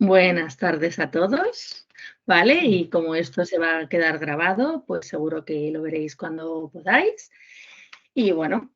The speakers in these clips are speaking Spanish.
Buenas tardes a todos, ¿vale? Y como esto se va a quedar grabado, pues seguro que lo veréis cuando podáis. Y bueno,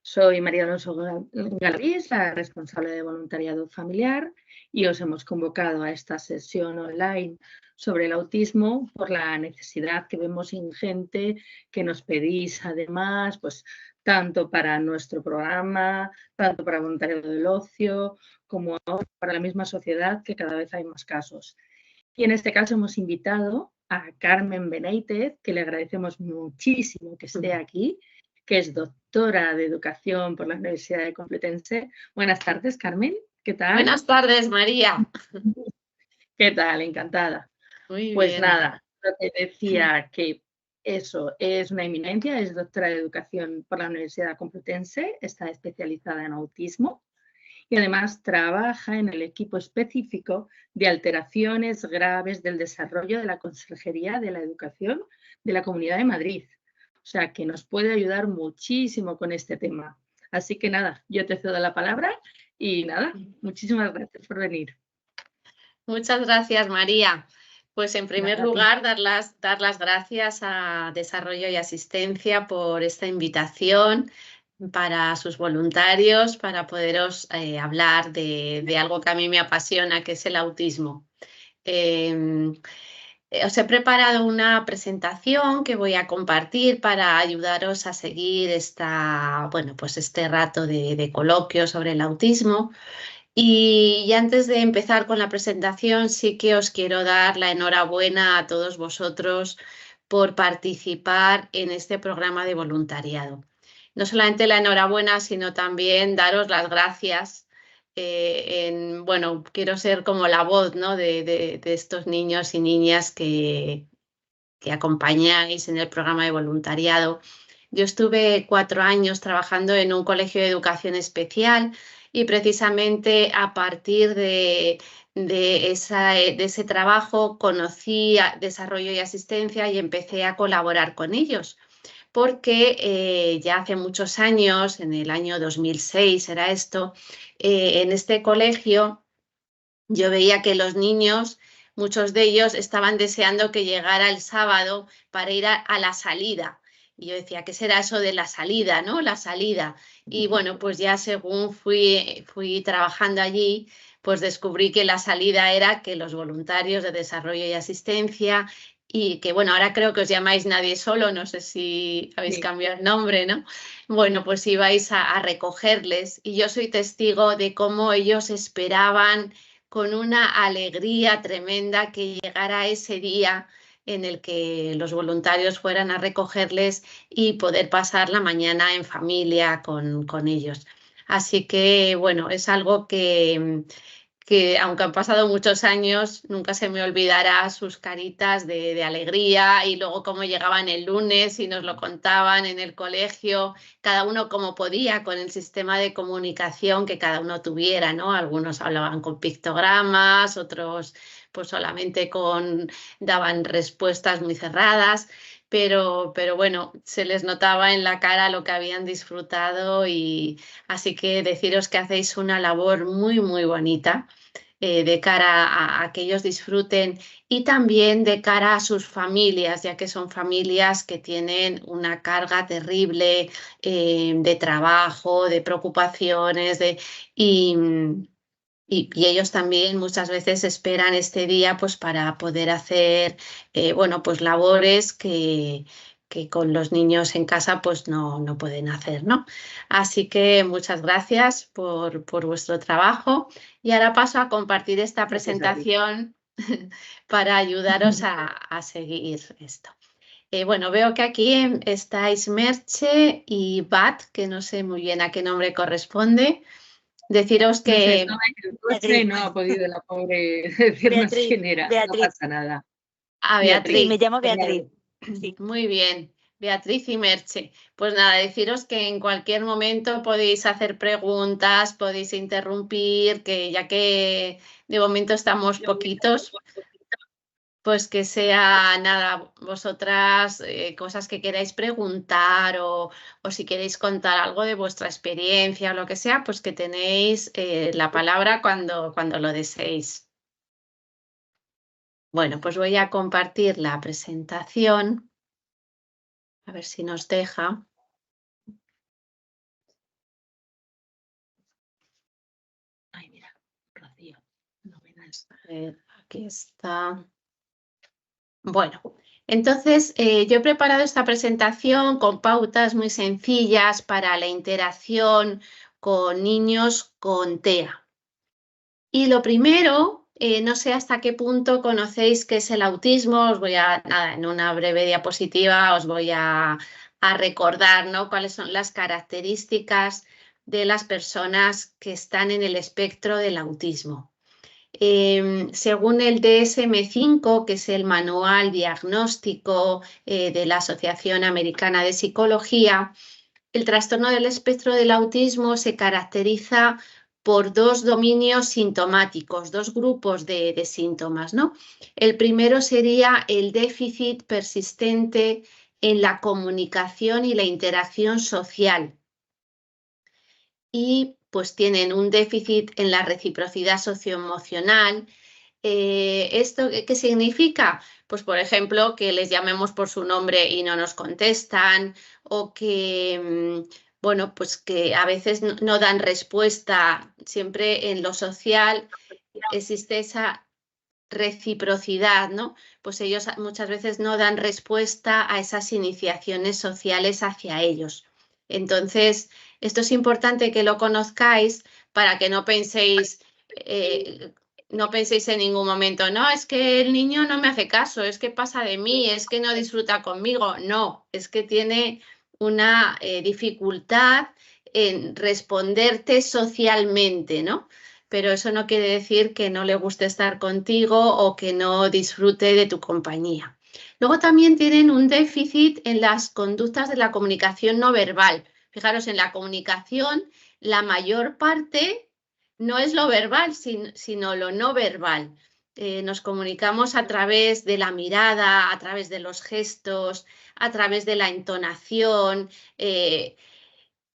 soy María Alonso Galaviz, la responsable de voluntariado familiar, y os hemos convocado a esta sesión online sobre el autismo por la necesidad que vemos ingente que nos pedís además, pues tanto para nuestro programa, tanto para voluntariado del ocio, como para la misma sociedad, que cada vez hay más casos. Y en este caso hemos invitado a Carmen Beneitez, que le agradecemos muchísimo que esté aquí, que es doctora de Educación por la Universidad de Complutense. Buenas tardes, Carmen. ¿Qué tal? Buenas tardes, María. ¿Qué tal? Encantada. Muy Pues bien. nada, lo que decía que eso es una eminencia, es doctora de Educación por la Universidad Complutense, está especializada en autismo y además trabaja en el equipo específico de alteraciones graves del desarrollo de la Consejería de la Educación de la Comunidad de Madrid. O sea, que nos puede ayudar muchísimo con este tema. Así que nada, yo te cedo la palabra y nada, muchísimas gracias por venir. Muchas gracias, María. Pues en primer Nada, lugar, dar las gracias a Desarrollo y Asistencia por esta invitación para sus voluntarios, para poderos hablar de algo que a mí me apasiona, que es el autismo. Os he preparado una presentación que voy a compartir para ayudaros a seguir pues este rato de coloquio sobre el autismo. Y antes de empezar con la presentación, sí que os quiero dar la enhorabuena a todos vosotros por participar en este programa de voluntariado. No solamente la enhorabuena, sino también daros las gracias. Bueno, quiero ser como la voz, ¿no? de estos niños y niñas que acompañáis en el programa de voluntariado. Yo estuve 4 años trabajando en un colegio de educación especial y precisamente a partir de ese trabajo conocí desarrollo y asistencia y empecé a colaborar con ellos. Porque ya hace muchos años, en el año 2006 era esto, en este colegio yo veía que los niños, muchos de ellos, estaban deseando que llegara el sábado para ir a la salida. Y yo decía, ¿qué será eso de la salida, no? La salida. Y bueno, pues ya según fui trabajando allí, pues descubrí que la salida era que los voluntarios de desarrollo y asistencia, y que bueno, ahora creo que os llamáis Nadie Solo, no sé si habéis sí. cambiado el nombre, ¿no? Bueno, pues ibais a recogerles y yo soy testigo de cómo ellos esperaban con una alegría tremenda que llegara ese día en el que los voluntarios fueran a recogerles y poder pasar la mañana en familia con ellos. Así que, bueno, es algo que aunque han pasado muchos años, nunca se me olvidará sus caritas de alegría y luego cómo llegaban el lunes y nos lo contaban en el colegio, cada uno como podía con el sistema de comunicación que cada uno tuviera, ¿no? Algunos hablaban con pictogramas, otros pues solamente daban respuestas muy cerradas. Pero bueno, se les notaba en la cara lo que habían disfrutado y así que deciros que hacéis una labor muy, muy bonita de cara a que ellos disfruten y también de cara a sus familias, ya que son familias que tienen una carga terrible de trabajo, de preocupaciones, y, y ellos también muchas veces esperan este día pues para poder hacer bueno, pues labores que con los niños en casa pues no pueden hacer, ¿no? Así que muchas gracias por vuestro trabajo y ahora paso a compartir esta Gracias a ti. presentación para ayudaros a seguir esto. Bueno, veo que aquí estáis Merche y Bat, que no sé muy bien a qué nombre corresponde. Deciros No sé, que estaba en el coche, Beatriz, no ha podido la pobre decirnos Beatriz, quién era. No Beatriz. pasa nada. a Sí, Beatriz. me Beatriz. llamo Pues nada, Beatriz. Sí. Muy bien, Beatriz y Merche. Pues nada, deciros que en cualquier momento podéis hacer preguntas, podéis interrumpir, que ya que de momento estamos poquitos, pues que sea nada, vosotras cosas que queráis preguntar o si queréis contar algo de vuestra experiencia o lo que sea, pues que tenéis la palabra cuando lo deseéis. Bueno, pues voy a compartir la presentación, a ver si nos deja. Ay, mira, Rocío, no me das. A ver, aquí está. Bueno, entonces yo he preparado esta presentación con pautas muy sencillas para la interacción con niños con TEA. Y lo primero, no sé hasta qué punto conocéis qué es el autismo, os voy a, nada, en una breve diapositiva os voy a recordar, ¿no?, cuáles son las características de las personas que están en el espectro del autismo. Según el DSM-5, que es el Manual Diagnóstico de la Asociación Americana de Psicología, el trastorno del espectro del autismo se caracteriza por dos dominios sintomáticos, dos grupos de síntomas, ¿no? El primero sería el déficit persistente en la comunicación y la interacción social. Y pues tienen un déficit en la reciprocidad socioemocional. ¿Esto qué significa? Pues, por ejemplo, que les llamemos por su nombre y no nos contestan, o que, bueno, pues que a veces no dan respuesta. Siempre en lo social existe esa reciprocidad, ¿no? Pues ellos muchas veces no dan respuesta a esas iniciaciones sociales hacia ellos. Entonces, esto es importante que lo conozcáis para que no penséis en ningún momento, no, es que el niño no me hace caso, es que pasa de mí, es que no disfruta conmigo. No, es que tiene una dificultad en responderte socialmente, ¿no? Pero eso no quiere decir que no le guste estar contigo o que no disfrute de tu compañía. Luego también tienen un déficit en las conductas de la comunicación no verbal. Fijaros, en la comunicación la mayor parte no es lo verbal, sino lo no verbal. Nos comunicamos a través de la mirada, a través de los gestos, a través de la entonación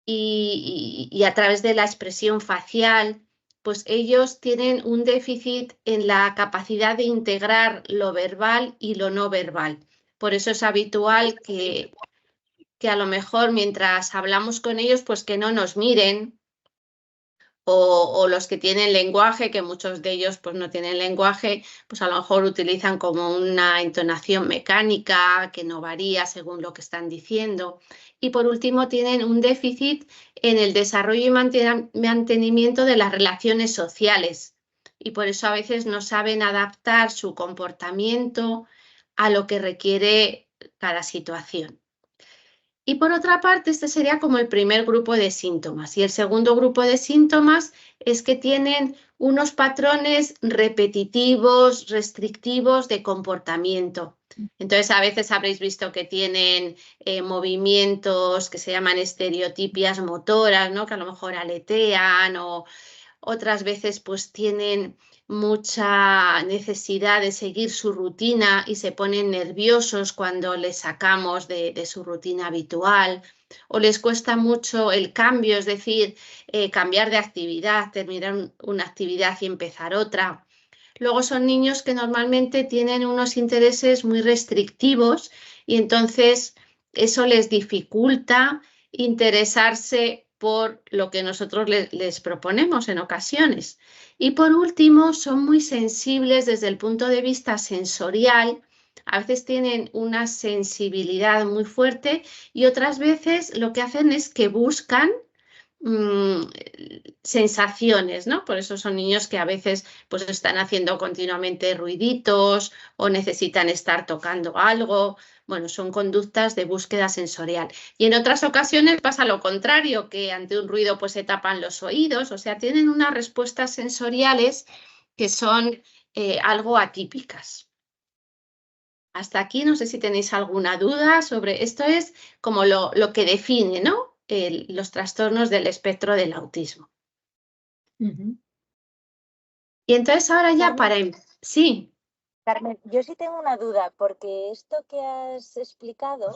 y a través de la expresión facial. Pues ellos tienen un déficit en la capacidad de integrar lo verbal y lo no verbal. Por eso es habitual que a lo mejor mientras hablamos con ellos, pues que no nos miren, o los que tienen lenguaje, que muchos de ellos pues no tienen lenguaje, pues a lo mejor utilizan como una entonación mecánica que no varía según lo que están diciendo. Y por último tienen un déficit en el desarrollo y mantenimiento de las relaciones sociales, y por eso a veces no saben adaptar su comportamiento a lo que requiere cada situación. Y por otra parte, este sería como el primer grupo de síntomas. Y el segundo grupo de síntomas es que tienen unos patrones repetitivos, restrictivos de comportamiento. Entonces, a veces habréis visto que tienen movimientos que se llaman estereotipias motoras, ¿no?, que a lo mejor aletean, o otras veces pues tienen mucha necesidad de seguir su rutina y se ponen nerviosos cuando les sacamos de su rutina habitual, o les cuesta mucho el cambio, es decir, cambiar de actividad, terminar una actividad y empezar otra. Luego son niños que normalmente tienen unos intereses muy restrictivos y entonces eso les dificulta interesarse por lo que nosotros les proponemos en ocasiones. Y por último, son muy sensibles desde el punto de vista sensorial. A veces tienen una sensibilidad muy fuerte y otras veces lo que hacen es que buscan sensaciones, ¿no? Por eso son niños que a veces pues están haciendo continuamente ruiditos o necesitan estar tocando algo. Bueno, son conductas de búsqueda sensorial. Y en otras ocasiones pasa lo contrario, que ante un ruido pues se tapan los oídos, o sea, tienen unas respuestas sensoriales que son algo atípicas. Hasta aquí no sé si tenéis alguna duda sobre esto. Es como lo que define, ¿no?, los trastornos del espectro del autismo. Y entonces ahora ya para... Sí. Carmen, yo sí tengo una duda, porque esto que has explicado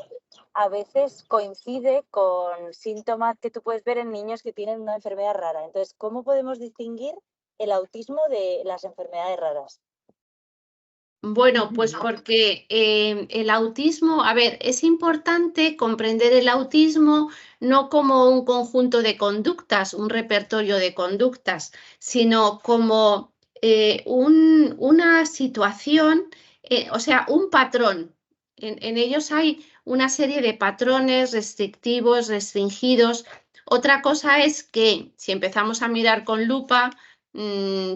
a veces coincide con síntomas que tú puedes ver en niños que tienen una enfermedad rara. Entonces, ¿cómo podemos distinguir el autismo de las enfermedades raras? Bueno, pues porque el autismo, a ver, es importante comprender el autismo no como un conjunto de conductas, un repertorio de conductas, sino como una situación, o sea, un patrón. En ellos hay una serie de patrones restrictivos, restringidos. Otra cosa es que si empezamos a mirar con lupa,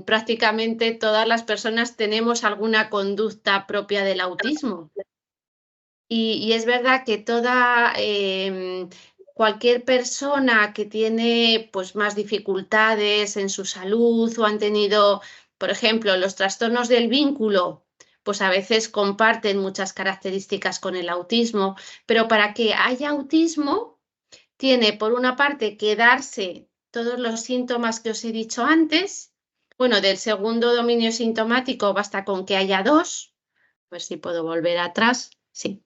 prácticamente todas las personas tenemos alguna conducta propia del autismo. Y es verdad que cualquier persona que tiene pues, más dificultades en su salud o han tenido, por ejemplo, los trastornos del vínculo, pues a veces comparten muchas características con el autismo, pero para que haya autismo, tiene por una parte que darse todos los síntomas que os he dicho antes. Bueno, del segundo dominio sintomático basta con que haya dos. A ver si puedo volver atrás. Sí.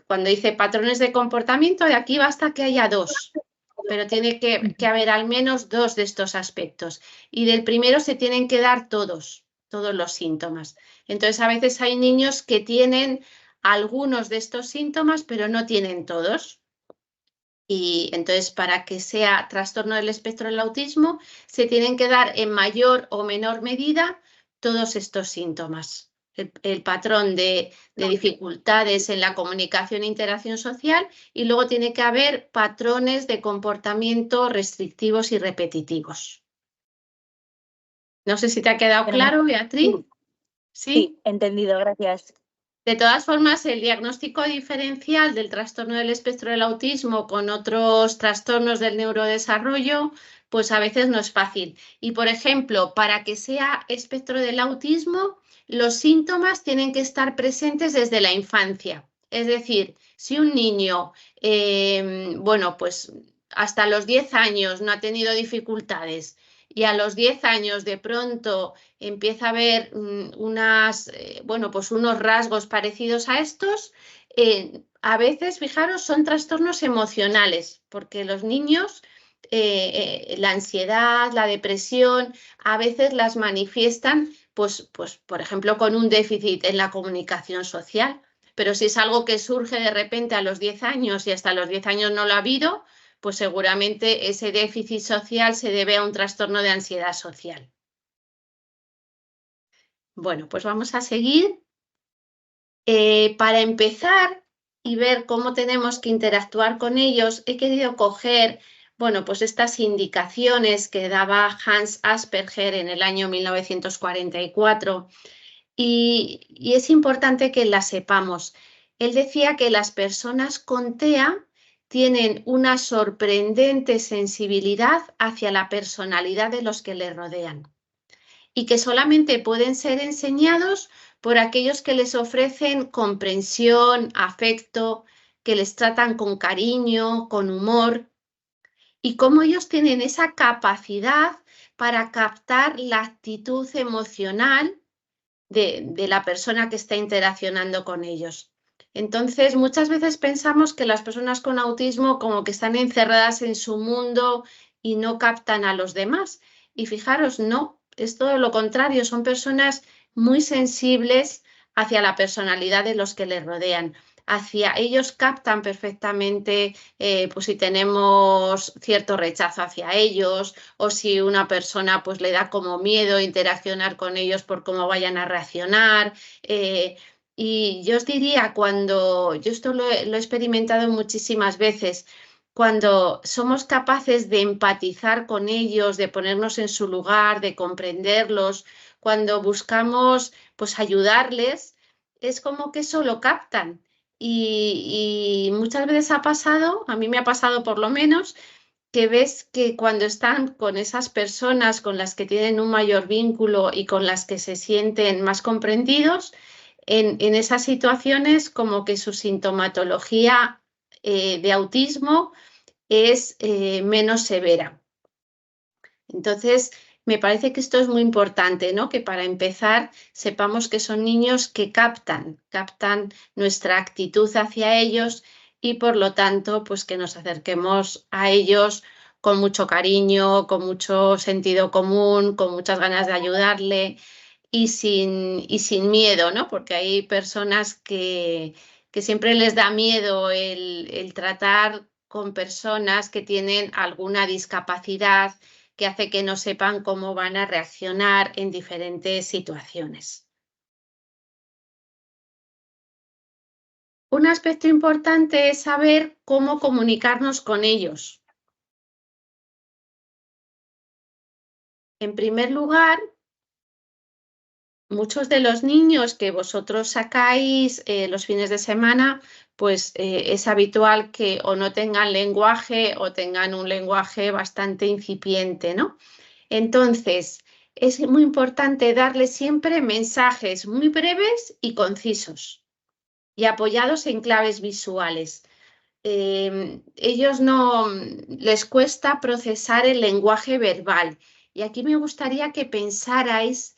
Cuando dice patrones de comportamiento, de aquí basta que haya dos. Pero tiene que haber al menos dos de estos aspectos. Y del primero se tienen que dar todos los síntomas. Entonces, a veces hay niños que tienen algunos de estos síntomas, pero no tienen todos. Y entonces, para que sea trastorno del espectro del autismo, se tienen que dar en mayor o menor medida todos estos síntomas. El patrón de dificultades en la comunicación e interacción social, y luego tiene que haber patrones de comportamiento restrictivos y repetitivos. No sé si te ha quedado claro, Beatriz. Sí, entendido, gracias. De todas formas, el diagnóstico diferencial del trastorno del espectro del autismo con otros trastornos del neurodesarrollo, pues a veces no es fácil. Y, por ejemplo, para que sea espectro del autismo, los síntomas tienen que estar presentes desde la infancia. Es decir, si un niño, bueno, pues hasta los 10 años no ha tenido dificultades y a los 10 años de pronto empieza a ver bueno, pues unos rasgos parecidos a estos, a veces, fijaros, son trastornos emocionales, porque los niños, la ansiedad, la depresión, a veces las manifiestan, pues, por ejemplo, con un déficit en la comunicación social. Pero si es algo que surge de repente a los 10 años y hasta los 10 años no lo ha habido, pues seguramente ese déficit social se debe a un trastorno de ansiedad social. Bueno, pues vamos a seguir. Para empezar y ver cómo tenemos que interactuar con ellos, he querido coger, bueno, pues estas indicaciones que daba Hans Asperger en el año 1944 y es importante que las sepamos. Él decía que las personas con TEA tienen una sorprendente sensibilidad hacia la personalidad de los que les rodean y que solamente pueden ser enseñados por aquellos que les ofrecen comprensión, afecto, que les tratan con cariño, con humor, y cómo ellos tienen esa capacidad para captar la actitud emocional de la persona que está interaccionando con ellos. Entonces, muchas veces pensamos que las personas con autismo como que están encerradas en su mundo y no captan a los demás. Y fijaros, no, es todo lo contrario, son personas muy sensibles hacia la personalidad de los que les rodean. Hacia ellos captan perfectamente pues si tenemos cierto rechazo hacia ellos o si una persona pues le da como miedo interaccionar con ellos por cómo vayan a reaccionar. Y yo os diría, cuando yo esto lo he experimentado muchísimas veces, cuando somos capaces de empatizar con ellos, de ponernos en su lugar, de comprenderlos, cuando buscamos pues ayudarles, es como que eso lo captan. Y muchas veces ha pasado, a mí me ha pasado por lo menos, que ves que cuando están con esas personas con las que tienen un mayor vínculo y con las que se sienten más comprendidos, en esas situaciones como que su sintomatología de autismo es menos severa. Entonces, me parece que esto es muy importante, ¿no? Que para empezar sepamos que son niños que captan nuestra actitud hacia ellos y por lo tanto, pues que nos acerquemos a ellos con mucho cariño, con mucho sentido común, con muchas ganas de ayudarle y sin miedo, ¿no? Porque hay personas que siempre les da miedo el tratar con personas que tienen alguna discapacidad que hace que no sepan cómo van a reaccionar en diferentes situaciones. Un aspecto importante es saber cómo comunicarnos con ellos. En primer lugar, muchos de los niños que vosotros sacáis los fines de semana, pues es habitual que o no tengan lenguaje o tengan un lenguaje bastante incipiente, ¿no? Entonces, es muy importante darles siempre mensajes muy breves y concisos y apoyados en claves visuales. Ellos no les cuesta procesar el lenguaje verbal y aquí me gustaría que pensarais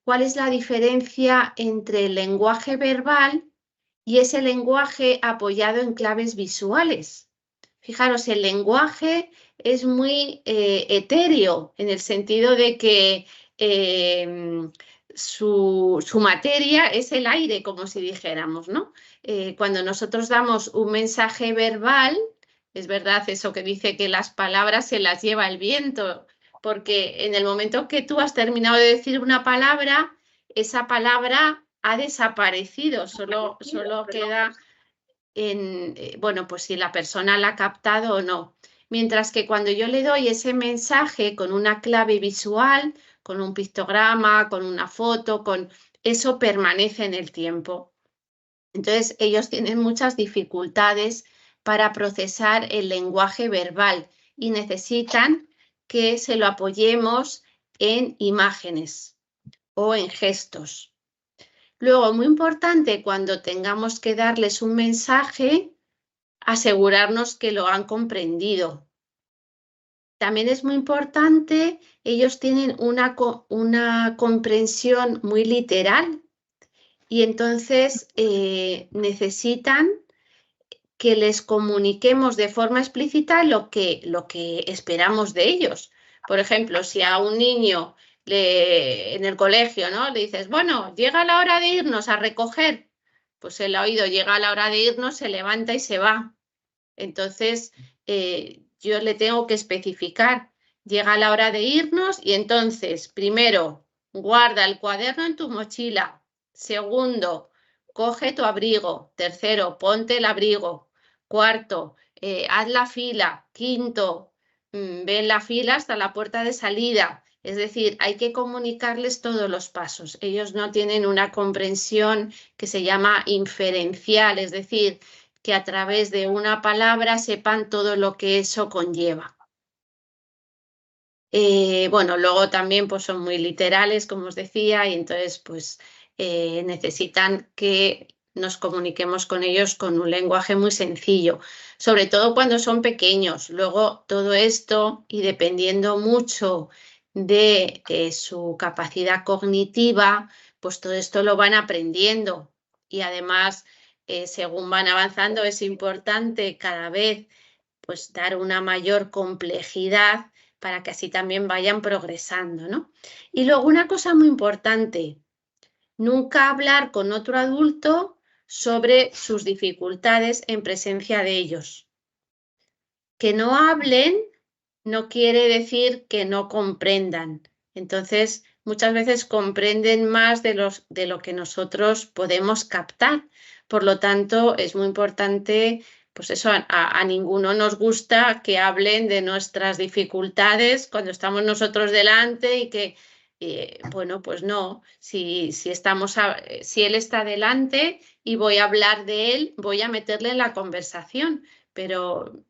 cuál es la diferencia entre el lenguaje verbal y ese lenguaje apoyado en claves visuales. Fijaros, el lenguaje es muy etéreo en el sentido de que su materia es el aire, como si dijéramos, ¿no? Cuando nosotros damos un mensaje verbal, es verdad eso que dice que las palabras se las lleva el viento, porque en el momento que tú has terminado de decir una palabra, esa palabra ha desaparecido, solo queda en, bueno, pues si la persona la ha captado o no. Mientras que cuando yo le doy ese mensaje con una clave visual, con un pictograma, con una foto, eso permanece en el tiempo. Entonces, ellos tienen muchas dificultades para procesar el lenguaje verbal y necesitan que se lo apoyemos en imágenes o en gestos. Luego, muy importante, cuando tengamos que darles un mensaje, asegurarnos que lo han comprendido. También es muy importante, ellos tienen una comprensión muy literal y entonces necesitan que les comuniquemos de forma explícita lo que esperamos de ellos. Por ejemplo, si a un niño en el colegio, ¿no? Le dices, bueno, llega la hora de irnos a recoger, pues él ha oído, llega la hora de irnos, se levanta y se va. Entonces, yo le tengo que especificar, llega la hora de irnos y entonces, primero, guarda el cuaderno en tu mochila. Segundo, coge tu abrigo. Tercero, ponte el abrigo. Cuarto, haz la fila. Quinto, ve en la fila hasta la puerta de salida. Es decir, hay que comunicarles todos los pasos. Ellos no tienen una comprensión que se llama inferencial, es decir, que a través de una palabra sepan todo lo que eso conlleva. Bueno, luego también pues, son muy literales, como os decía, y entonces pues necesitan que nos comuniquemos con ellos con un lenguaje muy sencillo, sobre todo cuando son pequeños. Luego todo esto, y dependiendo mucho de su capacidad cognitiva, pues todo esto lo van aprendiendo y además según van avanzando es importante cada vez pues dar una mayor complejidad para que así también vayan progresando, ¿no? Y luego una cosa muy importante, nunca hablar con otro adulto sobre sus dificultades en presencia de ellos. Que no hablen no quiere decir que no comprendan. Entonces, muchas veces comprenden más de lo que nosotros podemos captar. Por lo tanto, es muy importante, pues eso, a ninguno nos gusta que hablen de nuestras dificultades cuando estamos nosotros delante y que, bueno, pues no, si él está delante y voy a hablar de él, voy a meterle en la conversación, pero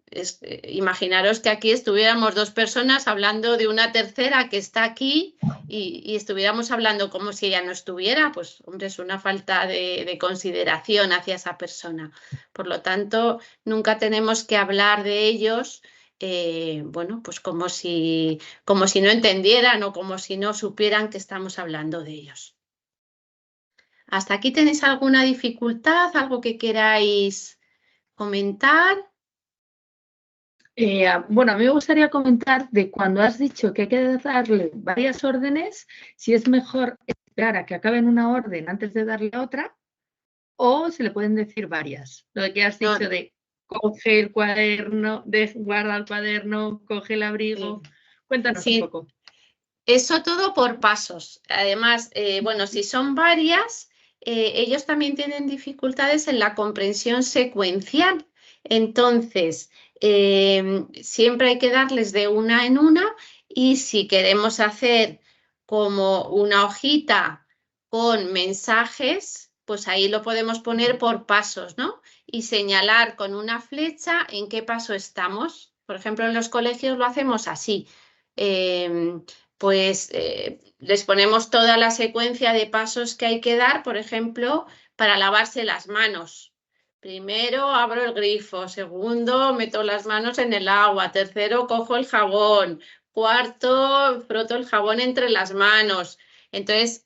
imaginaros que aquí estuviéramos dos personas hablando de una tercera que está aquí y estuviéramos hablando como si ella no estuviera, pues hombre, es una falta de consideración hacia esa persona. Por lo tanto, nunca tenemos que hablar de ellos bueno, pues como si no entendieran o como si no supieran que estamos hablando de ellos. ¿Hasta aquí tenéis alguna dificultad, algo que queráis comentar? Bueno, a mí me gustaría comentar de cuando has dicho que hay que darle varias órdenes, si es mejor esperar a que acaben una orden antes de darle otra, o se le pueden decir varias. Lo que has dicho de coge el cuaderno, guarda el cuaderno, coge el abrigo. Sí. Cuéntanos un poco. Eso todo por pasos. Además, bueno, si son varias, ellos también tienen dificultades en la comprensión secuencial. Entonces, siempre hay que darles de una en una, y si queremos hacer como una hojita con mensajes, pues ahí lo podemos poner por pasos, ¿no? Y señalar con una flecha en qué paso estamos. Por ejemplo, en los colegios lo hacemos así. Pues les ponemos toda la secuencia de pasos que hay que dar, por ejemplo, para lavarse las manos. Primero abro el grifo, segundo meto las manos en el agua, tercero cojo el jabón, cuarto froto el jabón entre las manos. Entonces,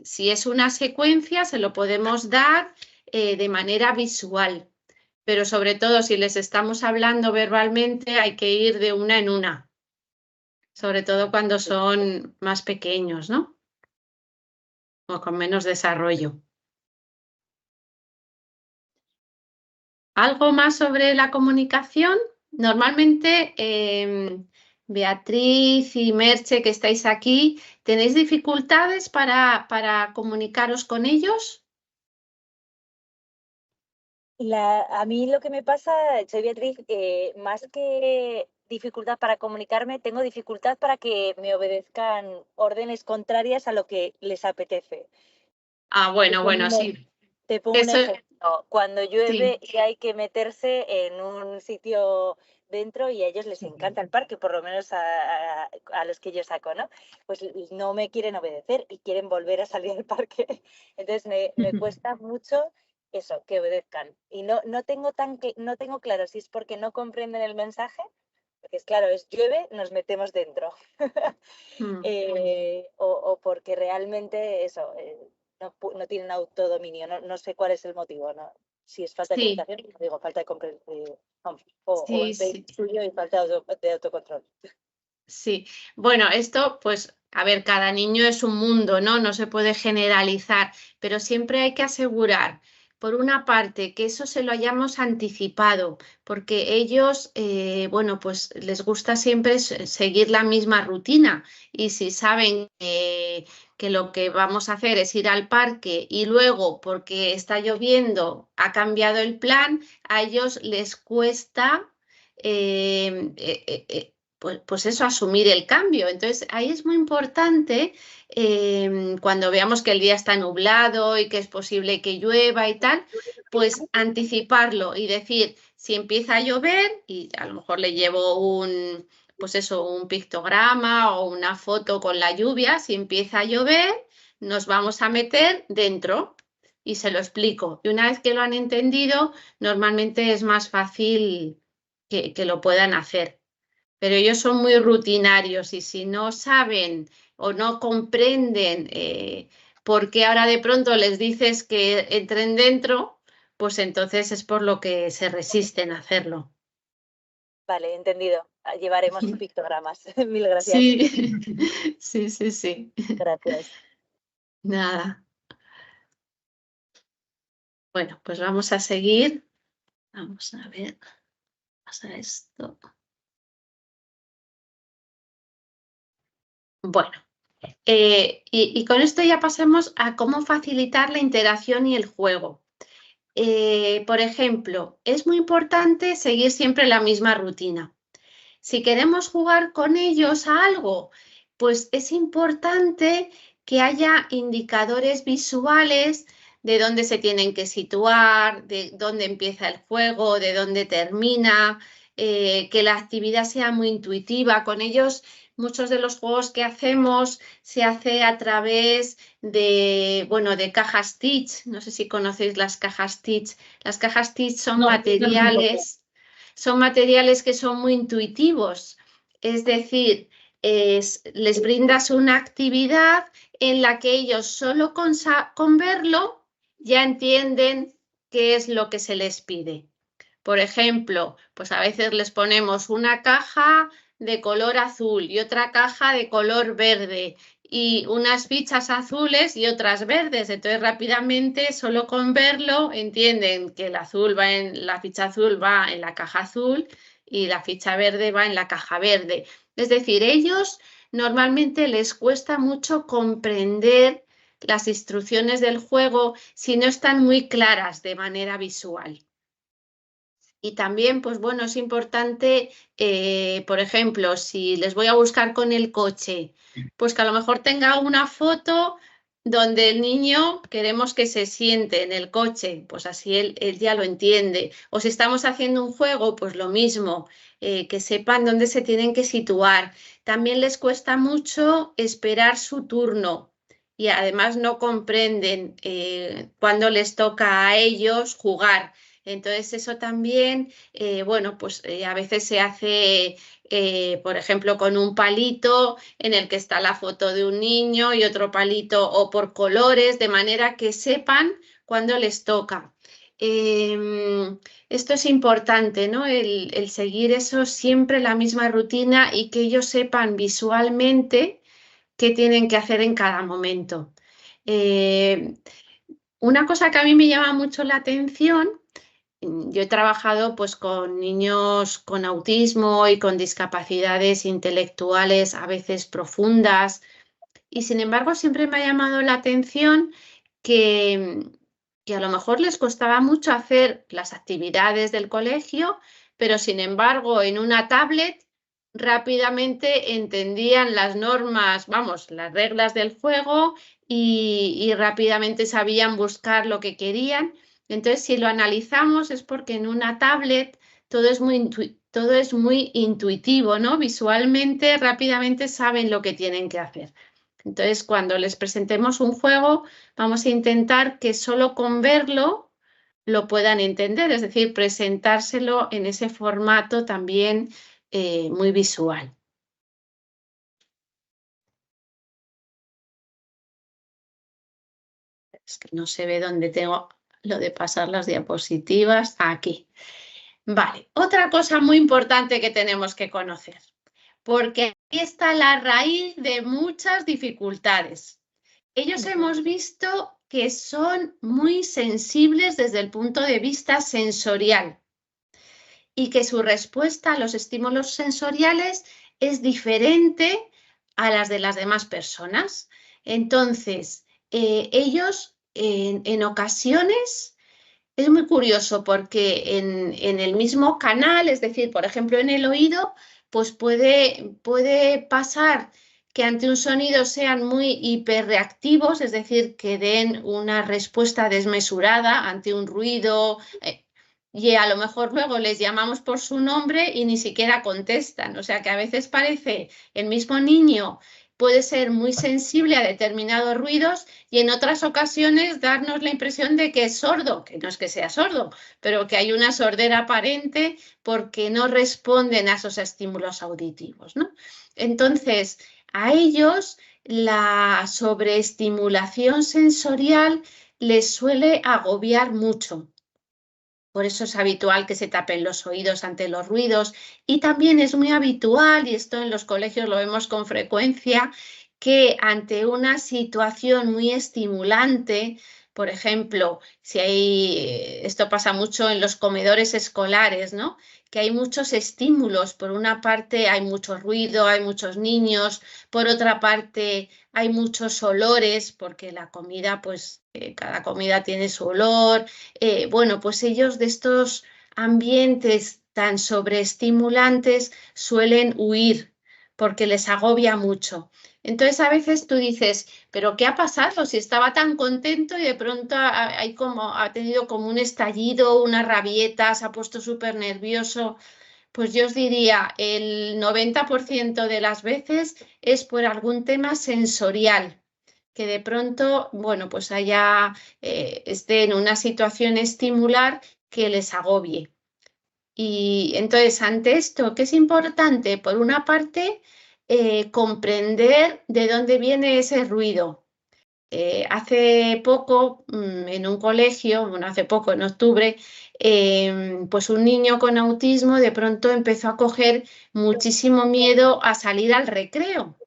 si es una secuencia, se lo podemos dar de manera visual, pero sobre todo si les estamos hablando verbalmente hay que ir de una en una. Sobre todo cuando son más pequeños, ¿no? O con menos desarrollo. ¿Algo más sobre la comunicación? Normalmente, Beatriz y Merche, que estáis aquí, ¿tenéis dificultades para comunicaros con ellos? A mí lo que me pasa, soy Beatriz, más que dificultad para comunicarme, tengo dificultad para que me obedezcan órdenes contrarias a lo que les apetece. Bueno, sí. Te pongo un ejemplo. Cuando llueve sí. y hay que meterse en un sitio dentro y a ellos les encanta el parque, por lo menos a los que yo saco, ¿no? Pues no me quieren obedecer y quieren volver a salir al parque. Entonces me cuesta mucho eso, que obedezcan. Y no tengo claro si es porque no comprenden el mensaje, porque es claro, llueve, nos metemos dentro. O porque realmente eso, no tienen autodominio, no sé cuál es el motivo, ¿no? Si es falta de comunicación, digo, falta de comprensión, o suyo y falta de autocontrol. Sí, bueno, esto pues, a ver, cada niño es un mundo, ¿no? No se puede generalizar, pero siempre hay que asegurar, por una parte, que eso se lo hayamos anticipado, porque ellos, bueno, pues les gusta siempre seguir la misma rutina, y si saben que lo que vamos a hacer es ir al parque y luego, porque está lloviendo, ha cambiado el plan, a ellos les cuesta pues eso, asumir el cambio. Entonces, ahí es muy importante cuando veamos que el día está nublado y que es posible que llueva y tal, pues anticiparlo y decir, si empieza a llover, y a lo mejor le llevo pues eso, un pictograma o una foto con la lluvia, si empieza a llover, nos vamos a meter dentro. Y se lo explico. Y una vez que lo han entendido, normalmente es más fácil que lo puedan hacer. Pero ellos son muy rutinarios, y si no saben o no comprenden por qué ahora de pronto les dices que entren dentro, pues entonces es por lo que se resisten a hacerlo. Vale, entendido. Llevaremos pictogramas. Mil gracias. Sí, sí. Gracias. Nada. Bueno, pues vamos a seguir. Vamos a ver. Pasa esto. Bueno, y con esto ya pasamos a cómo facilitar la interacción y el juego. Por ejemplo, es muy importante seguir siempre la misma rutina. Si queremos jugar con ellos a algo, pues es importante que haya indicadores visuales de dónde se tienen que situar, de dónde empieza el juego, de dónde termina, que la actividad sea muy intuitiva. Con ellos, muchos de los juegos que hacemos se hace a través de, bueno, de cajas Teach. No sé si conocéis las cajas Teach. Las cajas Teach son materiales. son materiales que son muy intuitivos, es decir, les brindas una actividad en la que ellos solo con verlo ya entienden qué es lo que se les pide. Por ejemplo, pues a veces les ponemos una caja de color azul y otra caja de color verde y unas fichas azules y otras verdes. Entonces rápidamente, solo con verlo, entienden que la ficha azul va en la caja azul y la ficha verde va en la caja verde. Es decir, ellos normalmente les cuesta mucho comprender las instrucciones del juego si no están muy claras de manera visual. Y también, pues bueno, es importante, por ejemplo, si les voy a buscar con el coche, pues que a lo mejor tenga una foto donde el niño queremos que se siente en el coche, pues así él ya lo entiende. O si estamos haciendo un juego, pues lo mismo, que sepan dónde se tienen que situar. También les cuesta mucho esperar su turno y además no comprenden cuándo les toca a ellos jugar. Entonces eso también, bueno, pues a veces se hace, por ejemplo, con un palito en el que está la foto de un niño y otro palito o por colores, de manera que sepan cuándo les toca. Esto es importante, ¿no? El seguir eso siempre la misma rutina y que ellos sepan visualmente qué tienen que hacer en cada momento. Una cosa que a mí me llama mucho la atención. Yo he trabajado pues con niños con autismo y con discapacidades intelectuales a veces profundas y sin embargo siempre me ha llamado la atención que a lo mejor les costaba mucho hacer las actividades del colegio, pero sin embargo en una tablet rápidamente entendían las normas, vamos, las reglas del juego y rápidamente sabían buscar lo que querían. Entonces, si lo analizamos es porque en una tablet todo es muy intuitivo, ¿no? Visualmente, rápidamente saben lo que tienen que hacer. Entonces, cuando les presentemos un juego, vamos a intentar que solo con verlo lo puedan entender, es decir, presentárselo en ese formato también muy visual. Es que no se ve dónde tengo lo de pasar las diapositivas. Aquí. Vale, otra cosa muy importante que tenemos que conocer, porque aquí está la raíz de muchas dificultades. Ellos hemos visto que son muy sensibles desde el punto de vista sensorial y que su respuesta a los estímulos sensoriales es diferente a las de las demás personas. Entonces, ellos en ocasiones es muy curioso porque en el mismo canal, es decir, por ejemplo, en el oído, pues puede pasar que ante un sonido sean muy hiperreactivos, es decir, que den una respuesta desmesurada ante un ruido y a lo mejor luego les llamamos por su nombre y ni siquiera contestan. O sea que a veces parece el mismo niño puede ser muy sensible a determinados ruidos y en otras ocasiones darnos la impresión de que es sordo, que no es que sea sordo, pero que hay una sordera aparente porque no responden a esos estímulos auditivos, ¿no? Entonces, a ellos la sobreestimulación sensorial les suele agobiar mucho. Por eso es habitual que se tapen los oídos ante los ruidos y también es muy habitual, y esto en los colegios lo vemos con frecuencia, que ante una situación muy estimulante, por ejemplo, esto pasa mucho en los comedores escolares, ¿no? Que hay muchos estímulos. Por una parte hay mucho ruido, hay muchos niños, por otra parte hay muchos olores, porque la comida, pues cada comida tiene su olor. Bueno, pues ellos de estos ambientes tan sobreestimulantes suelen huir porque les agobia mucho. Entonces a veces tú dices, ¿pero qué ha pasado? Si estaba tan contento y de pronto ha tenido como un estallido, una rabieta, se ha puesto súper nervioso. Pues yo os diría, el 90% de las veces es por algún tema sensorial, que de pronto, bueno, pues esté en una situación estimular que les agobie. Y entonces, ante esto, ¿qué es importante? Por una parte, comprender de dónde viene ese ruido. Hace poco, en un colegio, bueno, hace poco, en octubre, pues un niño con autismo de pronto empezó a coger muchísimo miedo a salir al recreo.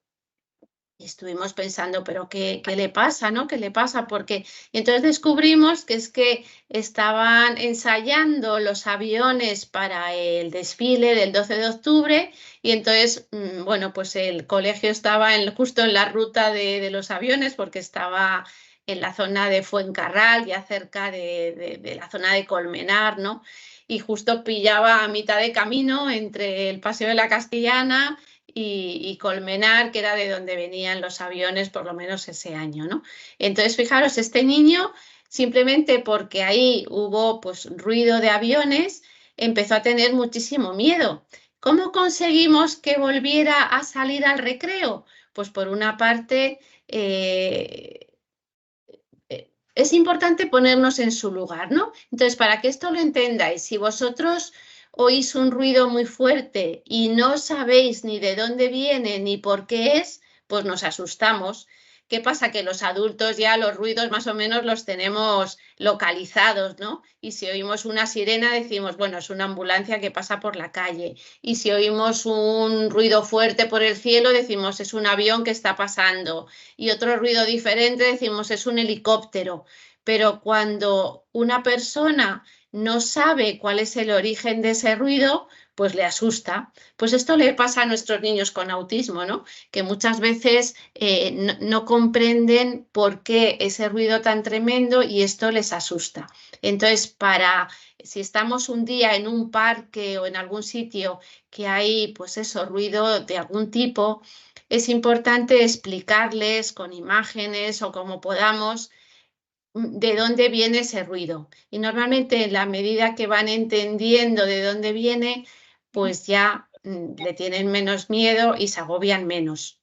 Y estuvimos pensando, pero ¿qué le pasa, no? ¿Qué le pasa? Porque y entonces descubrimos que es que estaban ensayando los aviones para el desfile del 12 de octubre y entonces, bueno, pues el colegio estaba justo en la ruta de los aviones porque estaba en la zona de Fuencarral, ya cerca de la zona de Colmenar, ¿no? Y justo pillaba a mitad de camino entre el Paseo de la Castellana y Colmenar, que era de donde venían los aviones, por lo menos ese año, ¿no? Entonces, fijaros, este niño, simplemente porque ahí hubo pues ruido de aviones, empezó a tener muchísimo miedo. ¿Cómo conseguimos que volviera a salir al recreo? Pues por una parte, es importante ponernos en su lugar, ¿no? Entonces, para que esto lo entendáis, si vosotros oís un ruido muy fuerte y no sabéis ni de dónde viene ni por qué es, pues nos asustamos. ¿Qué pasa? Que los adultos ya los ruidos más o menos los tenemos localizados, ¿no? Y si oímos una sirena decimos, bueno, es una ambulancia que pasa por la calle. Y si oímos un ruido fuerte por el cielo decimos, es un avión que está pasando. Y otro ruido diferente decimos, es un helicóptero. Pero cuando una persona no sabe cuál es el origen de ese ruido, pues le asusta. Pues esto le pasa a nuestros niños con autismo, ¿no? Que muchas veces no comprenden por qué ese ruido tan tremendo y esto les asusta. Entonces, si estamos un día en un parque o en algún sitio que hay, pues eso, ruido de algún tipo, es importante explicarles con imágenes o como podamos de dónde viene ese ruido. Y normalmente en la medida que van entendiendo de dónde viene, pues ya le tienen menos miedo y se agobian menos.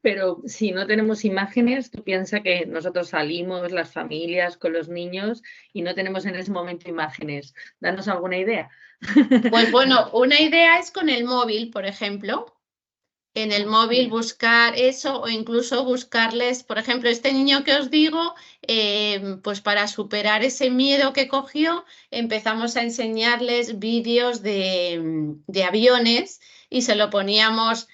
Pero si no tenemos imágenes, tú piensas que nosotros salimos, las familias, con los niños y no tenemos en ese momento imágenes. Danos alguna idea. Pues bueno, una idea es con el móvil, por ejemplo. En el móvil buscar eso o incluso buscarles, por ejemplo, este niño que os digo, pues para superar ese miedo que cogió, empezamos a enseñarles vídeos de aviones y se lo poníamos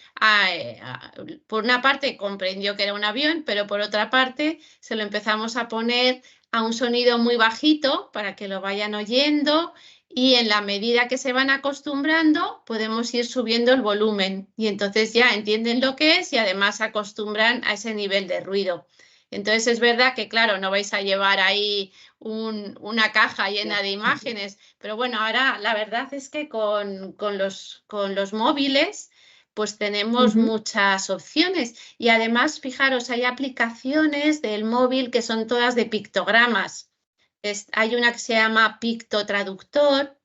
por una parte comprendió que era un avión, pero por otra parte se lo empezamos a poner a un sonido muy bajito para que lo vayan oyendo y en la medida que se van acostumbrando podemos ir subiendo el volumen y entonces ya entienden lo que es y además se acostumbran a ese nivel de ruido. Entonces es verdad que, claro, no vais a llevar ahí una caja llena de imágenes, pero bueno, ahora la verdad es que con los móviles pues tenemos muchas opciones y además, fijaros, hay aplicaciones del móvil que son todas de pictogramas. Hay una que se llama Picto Traductor,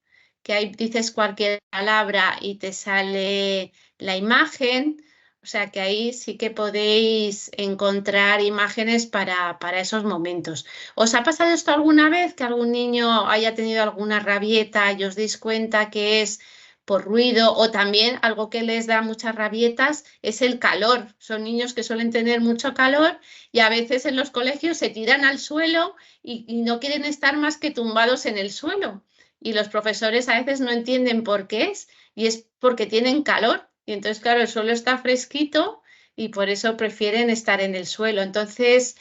que ahí dices cualquier palabra y te sale la imagen. O sea que ahí sí que podéis encontrar imágenes para esos momentos. ¿Os ha pasado esto alguna vez? Que algún niño haya tenido alguna rabieta y os deis cuenta que es por ruido o también algo que les da muchas rabietas es el calor. Son niños que suelen tener mucho calor y a veces en los colegios se tiran al suelo y no quieren estar más que tumbados en el suelo. Y los profesores a veces no entienden por qué es y es porque tienen calor. Y entonces, claro, el suelo está fresquito y por eso prefieren estar en el suelo. Entonces,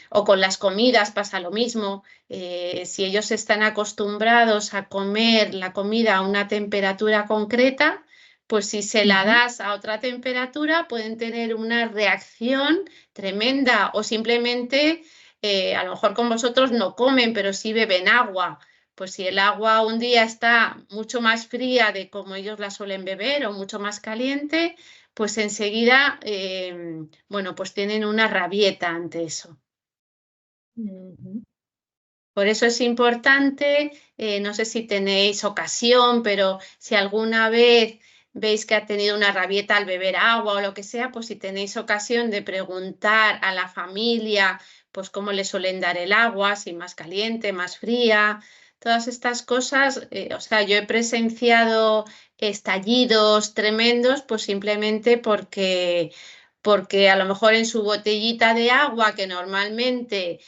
o con las comidas pasa lo mismo. Si ellos están acostumbrados a comer la comida a una temperatura concreta, pues si se la das a otra temperatura pueden tener una reacción tremenda o simplemente a lo mejor con vosotros no comen, pero sí beben agua. Pues si el agua un día está mucho más fría de como ellos la suelen beber o mucho más caliente, pues enseguida, bueno, pues tienen una rabieta ante eso. Por eso es importante, no sé si tenéis ocasión, pero si alguna vez veis que ha tenido una rabieta al beber agua o lo que sea, pues si tenéis ocasión de preguntar a la familia, pues cómo le suelen dar el agua, si más caliente, más fría. todas estas cosas, o sea, yo he presenciado estallidos tremendos, pues simplemente porque a lo mejor en su botellita de agua, que normalmente,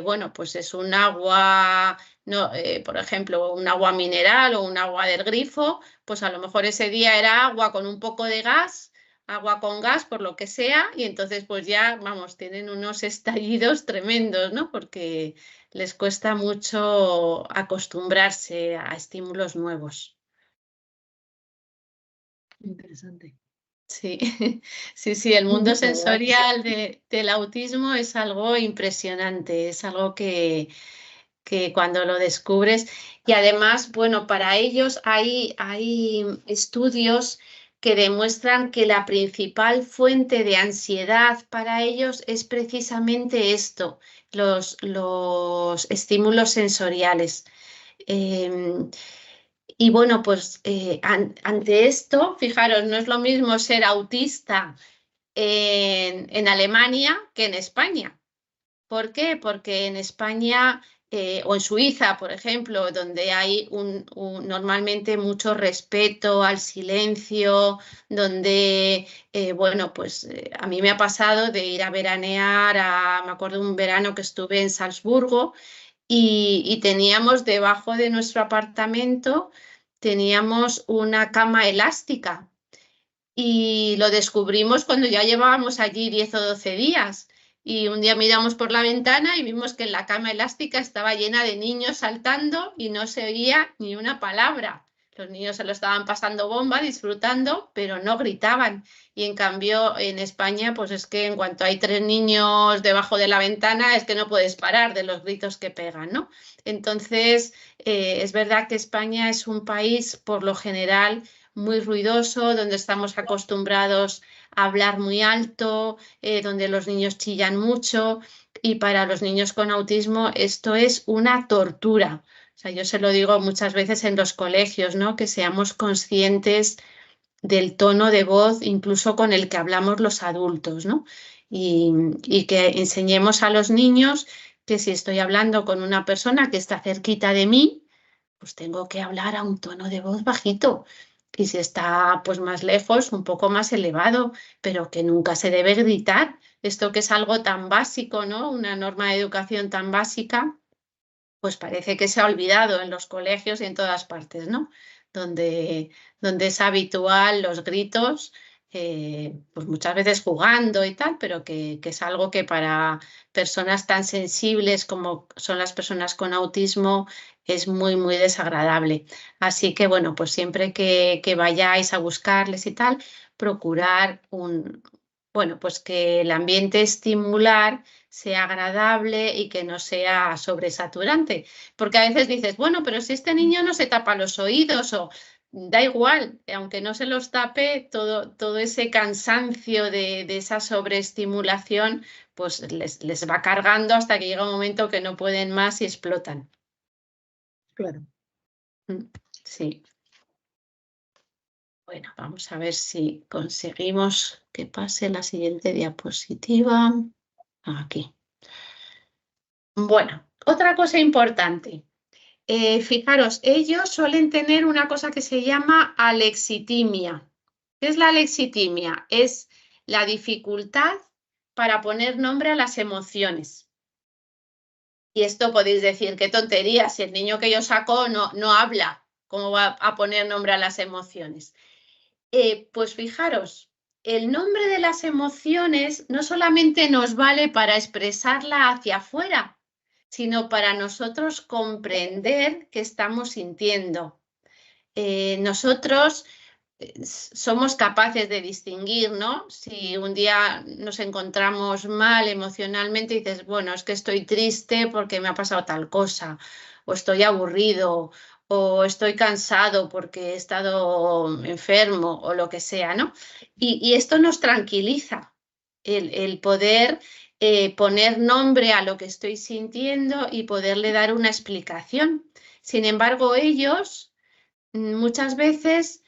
bueno, pues es un agua, no, por ejemplo, un agua mineral o un agua del grifo, pues a lo mejor ese día era agua con un poco de gas, agua con gas, por lo que sea, y entonces pues ya, vamos, tienen unos estallidos tremendos, ¿no? Porque les cuesta mucho acostumbrarse a estímulos nuevos. Interesante. Sí, sí, el mundo La verdad. sensorial del autismo es algo impresionante, es algo que cuando lo descubres, y además, bueno, para ellos hay estudios que demuestran que la principal fuente de ansiedad para ellos es precisamente esto, los estímulos sensoriales. Em, y bueno, pues ante esto, fijaros, no es lo mismo ser autista en Alemania que en España. ¿Por qué? Porque en España o en Suiza, por ejemplo, donde hay normalmente mucho respeto al silencio, donde, bueno, pues a mí me ha pasado de ir a veranear, me acuerdo un verano que estuve en Salzburgo y teníamos debajo de nuestro apartamento, teníamos una cama elástica y lo descubrimos cuando ya llevábamos allí 10 o 12 días. Y un día miramos por la ventana y vimos que en la cama elástica estaba llena de niños saltando y no se oía ni una palabra. Los niños se lo estaban pasando bomba, disfrutando, pero no gritaban. Y en cambio en España, pues es que en cuanto hay 3 niños debajo de la ventana, es que no puedes parar de los gritos que pegan, ¿no? Entonces, es verdad que España es un país, por lo general, muy ruidoso, donde estamos acostumbrados a hablar muy alto, donde los niños chillan mucho, y para los niños con autismo esto es una tortura. O sea, yo se lo digo muchas veces en los colegios, ¿no? Que seamos conscientes del tono de voz, incluso con el que hablamos los adultos, ¿no? Y que enseñemos a los niños que si estoy hablando con una persona que está cerquita de mí, pues tengo que hablar a un tono de voz bajito. Y si está pues más lejos, un poco más elevado, pero que nunca se debe gritar. Esto que es algo tan básico, ¿no? Una norma de educación tan básica, pues parece que se ha olvidado en los colegios y en todas partes, ¿no? Donde es habitual los gritos, pues muchas veces jugando y tal, pero que es algo que para personas tan sensibles como son las personas con autismo es muy, muy desagradable. Así que, bueno, pues siempre que vayáis a buscarles y tal, procurar bueno, pues que el ambiente estimular sea agradable y que no sea sobresaturante. Porque a veces dices, bueno, pero si este niño no se tapa los oídos o da igual, aunque no se los tape, todo ese cansancio de esa sobreestimulación, pues les va cargando hasta que llega un momento que no pueden más y explotan. Claro. Sí. Bueno, vamos a ver si conseguimos que pase la siguiente diapositiva. Aquí. Bueno, otra cosa importante. Fijaros, ellos suelen tener una cosa que se llama alexitimia. ¿Qué es la alexitimia? Es la dificultad para poner nombre a las emociones. Y esto podéis decir, qué tontería, si el niño que yo saco no habla, ¿cómo va a poner nombre a las emociones? Pues fijaros, el nombre de las emociones no solamente nos vale para expresarla hacia afuera, sino para nosotros comprender qué estamos sintiendo. Nosotros somos capaces de distinguir, ¿no? Si un día nos encontramos mal emocionalmente y dices, bueno, es que estoy triste porque me ha pasado tal cosa, o estoy aburrido, o estoy cansado porque he estado enfermo, o lo que sea, ¿no? Y esto nos tranquiliza, el poder poner nombre a lo que estoy sintiendo y poderle dar una explicación. Sin embargo, ellos muchas veces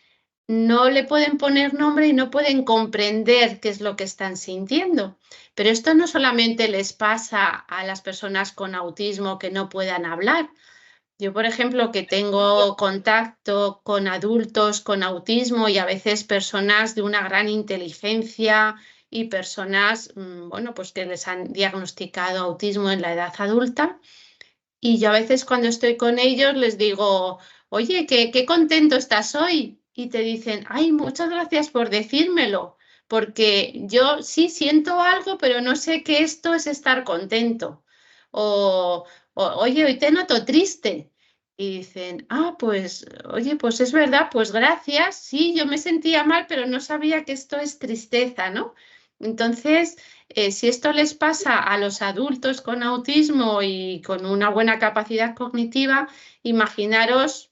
no le pueden poner nombre y no pueden comprender qué es lo que están sintiendo. Pero esto no solamente les pasa a las personas con autismo que no puedan hablar, Yo, por ejemplo, que tengo contacto con adultos con autismo y a veces personas de una gran inteligencia y personas, bueno, pues que les han diagnosticado autismo en la edad adulta. Y yo a veces cuando estoy con ellos les digo, oye, qué contento estás hoy. Y te dicen, ay, muchas gracias por decírmelo, porque yo sí siento algo, pero no sé que esto es estar contento. O, oye, hoy te noto triste. Y dicen, ah, pues, oye, pues es verdad, pues gracias. Sí, yo me sentía mal, pero no sabía que esto es tristeza, ¿no? Entonces, si esto les pasa a los adultos con autismo y con una buena capacidad cognitiva, imaginaros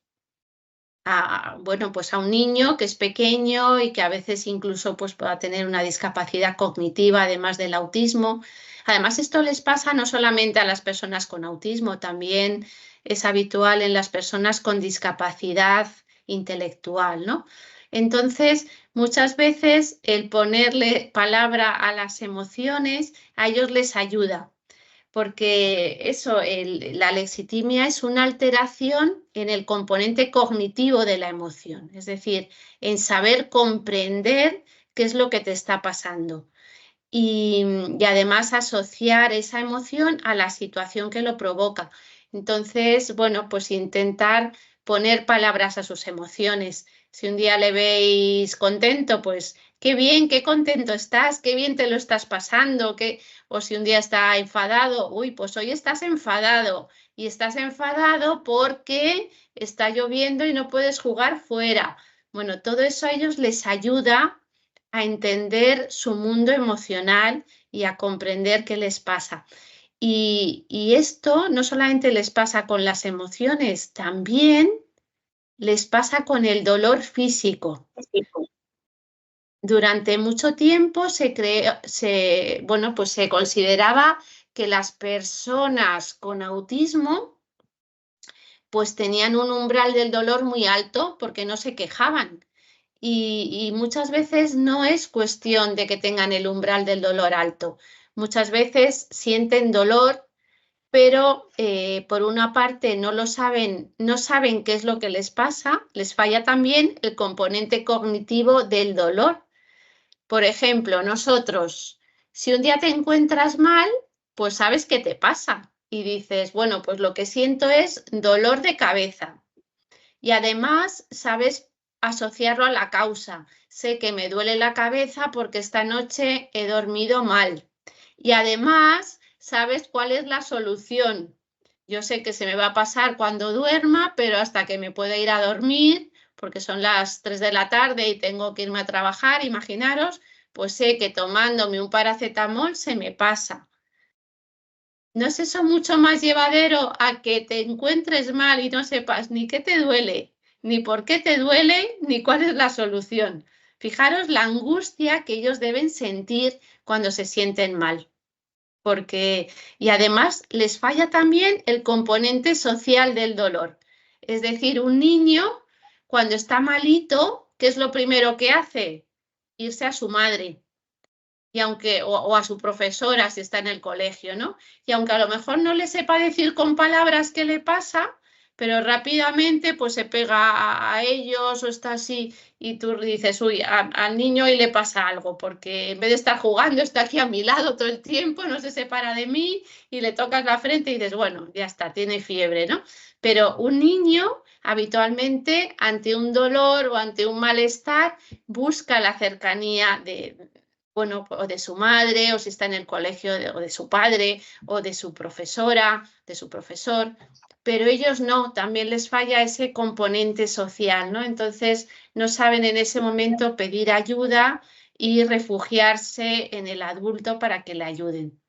bueno, pues a un niño que es pequeño y que a veces incluso pues, pueda tener una discapacidad cognitiva, además del autismo. Además, esto les pasa no solamente a las personas con autismo, también es habitual en las personas con discapacidad intelectual, ¿no? Entonces, muchas veces el ponerle palabra a las emociones a ellos les ayuda porque eso, la lexitimia es una alteración en el componente cognitivo de la emoción, es decir, en saber comprender qué es lo que te está pasando y además asociar esa emoción a la situación que lo provoca. Entonces, bueno, pues intentar poner palabras a sus emociones. Si un día le veis contento, pues qué bien, qué contento estás, qué bien te lo estás pasando, o si un día está enfadado, uy, pues hoy estás enfadado y estás enfadado porque está lloviendo y no puedes jugar fuera. Bueno, todo eso a ellos les ayuda a entender su mundo emocional y a comprender qué les pasa. Y esto no solamente les pasa con las emociones, también les pasa con el dolor físico. Durante mucho tiempo bueno, pues se consideraba que las personas con autismo pues tenían un umbral del dolor muy alto porque no se quejaban. Y muchas veces no es cuestión de que tengan el umbral del dolor alto. Muchas veces sienten dolor, pero por una parte no lo saben, no saben qué es lo que les pasa, les falla también el componente cognitivo del dolor. Por ejemplo, nosotros, si un día te encuentras mal, pues sabes qué te pasa y dices, bueno, pues lo que siento es dolor de cabeza. Y además sabes asociarlo a la causa. Sé que me duele la cabeza porque esta noche he dormido mal. Y además sabes cuál es la solución. Yo sé que se me va a pasar cuando duerma, pero hasta que me pueda ir a dormir, porque son las 3 de la tarde y tengo que irme a trabajar, imaginaros, pues sé que tomándome un paracetamol se me pasa. ¿No es eso mucho más llevadero a que te encuentres mal y no sepas ni qué te duele, ni por qué te duele, ni cuál es la solución? Fijaros la angustia que ellos deben sentir cuando se sienten mal. Y además les falla también el componente social del dolor. Es decir, un niño cuando está malito, ¿qué es lo primero que hace? Irse a su madre y aunque, o a su profesora si está en el colegio, ¿no? Y aunque a lo mejor no le sepa decir con palabras qué le pasa, pero rápidamente pues se pega a ellos o está así y tú dices, uy, al niño hoy le pasa algo, porque en vez de estar jugando está aquí a mi lado todo el tiempo, no se separa de mí y le tocas la frente y dices, bueno, ya está, tiene fiebre, ¿no? Pero un niño habitualmente ante un dolor o ante un malestar busca la cercanía bueno, o de su madre, o si está en el colegio, o de su padre, o de su profesora, de su profesor, pero ellos no, también les falla ese componente social, ¿no? Entonces no saben en ese momento pedir ayuda y refugiarse en el adulto para que le ayuden.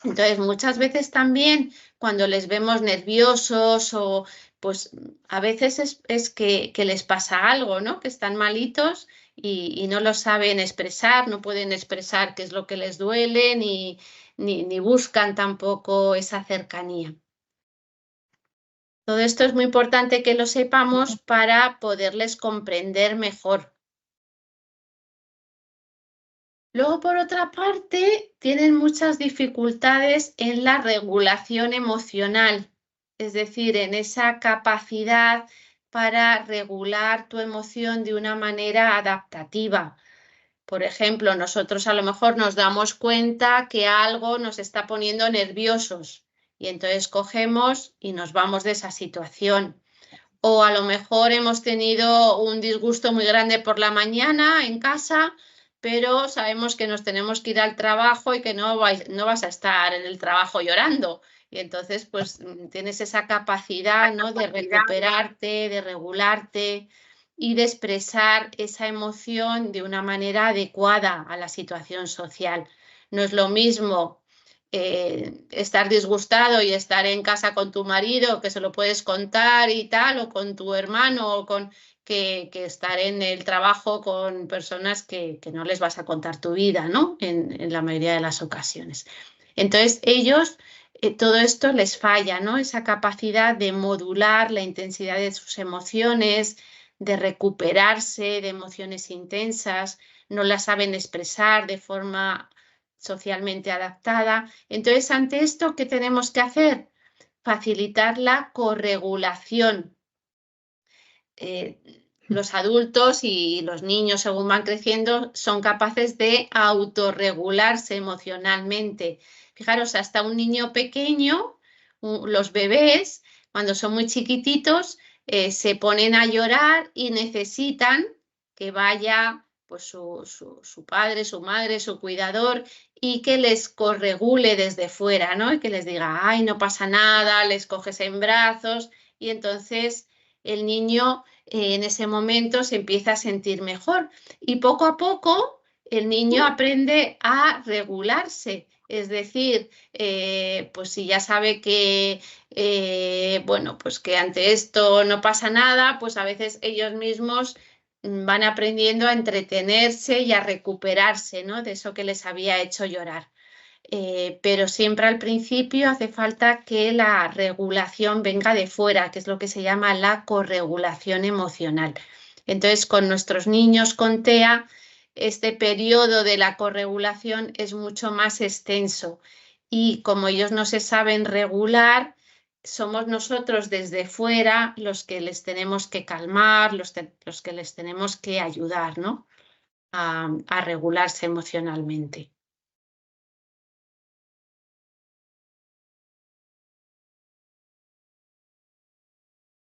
Entonces, muchas veces también cuando les vemos nerviosos o pues a veces es que les pasa algo, ¿no? Que están malitos y no lo saben expresar, no pueden expresar qué es lo que les duele ni buscan tampoco esa cercanía. Todo esto es muy importante que lo sepamos para poderles comprender mejor. Luego, por otra parte, tienen muchas dificultades en la regulación emocional. es decir, en esa capacidad para regular tu emoción de una manera adaptativa. Por ejemplo, nosotros a lo mejor nos damos cuenta que algo nos está poniendo nerviosos y entonces cogemos y nos vamos de esa situación. O a lo mejor hemos tenido un disgusto muy grande por la mañana en casa, pero sabemos que nos tenemos que ir al trabajo y que no vas a estar en el trabajo llorando. Y entonces, pues tienes esa capacidad, ¿no?, de recuperarte, de regularte y de expresar esa emoción de una manera adecuada a la situación social. No es lo mismo estar disgustado y estar en casa con tu marido, que se lo puedes contar y tal, o con tu hermano, o con que estar en el trabajo con personas que no les vas a contar tu vida, ¿no? En la mayoría de las ocasiones. Entonces, ellos, todo esto les falla, ¿no? Esa capacidad de modular la intensidad de sus emociones, de recuperarse de emociones intensas, no las saben expresar de forma socialmente adaptada. Entonces, ante esto, ¿qué tenemos que hacer? Facilitar la corregulación. Los adultos y los niños, según van creciendo, son capaces de autorregularse emocionalmente. Fijaros, hasta un niño pequeño, los bebés, cuando son muy chiquititos, se ponen a llorar y necesitan que vaya pues, su padre, su madre, su cuidador, y que les corregule desde fuera, ¿no? Y que les diga, ay, no pasa nada, les coges en brazos, y entonces el niño en ese momento se empieza a sentir mejor. Y poco a poco el niño aprende a regularse. Es decir, pues si ya sabe que, bueno, pues que ante esto no pasa nada, pues a veces ellos mismos van aprendiendo a entretenerse y a recuperarse, ¿no?, de eso que les había hecho llorar. Pero siempre al principio hace falta que la regulación venga de fuera, que es lo que se llama la corregulación emocional. Entonces, con nuestros niños con TEA, este periodo de la corregulación es mucho más extenso y como ellos no se saben regular, somos nosotros desde fuera los que les tenemos que calmar, los que les tenemos que ayudar, ¿no?, a regularse emocionalmente.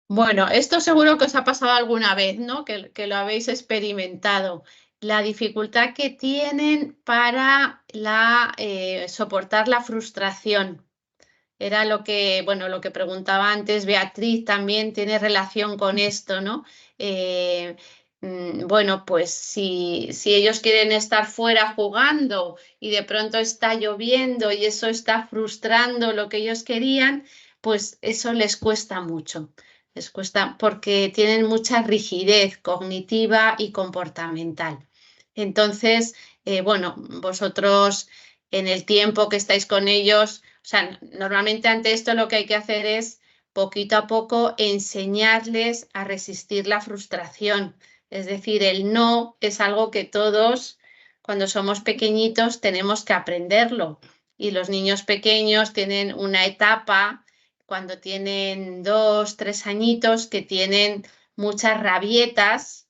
Bueno, esto seguro que os ha pasado alguna vez, ¿no?, que lo habéis experimentado. La dificultad que tienen para soportar la frustración. Era bueno, lo que preguntaba antes Beatriz, también tiene relación con esto, ¿no? Bueno, pues si ellos quieren estar fuera jugando y de pronto está lloviendo y eso está frustrando lo que ellos querían, pues eso les cuesta mucho. Les cuesta porque tienen mucha rigidez cognitiva y comportamental. Entonces, bueno, vosotros en el tiempo que estáis con ellos, o sea, normalmente ante esto lo que hay que hacer es poquito a poco enseñarles a resistir la frustración. Es decir, el no es algo que todos, cuando somos pequeñitos, tenemos que aprenderlo. Y los niños pequeños tienen una etapa cuando tienen 2, 3 añitos, que tienen muchas rabietas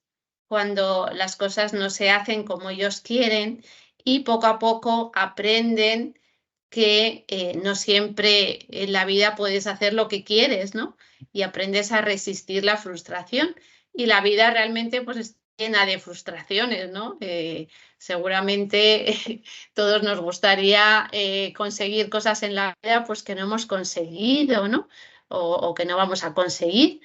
cuando las cosas no se hacen como ellos quieren y poco a poco aprenden que no siempre en la vida puedes hacer lo que quieres, ¿no? Y aprendes a resistir la frustración. Y la vida realmente pues está llena de frustraciones, ¿no? Seguramente todos nos gustaría conseguir cosas en la vida pues que no hemos conseguido, ¿no? O que no vamos a conseguir.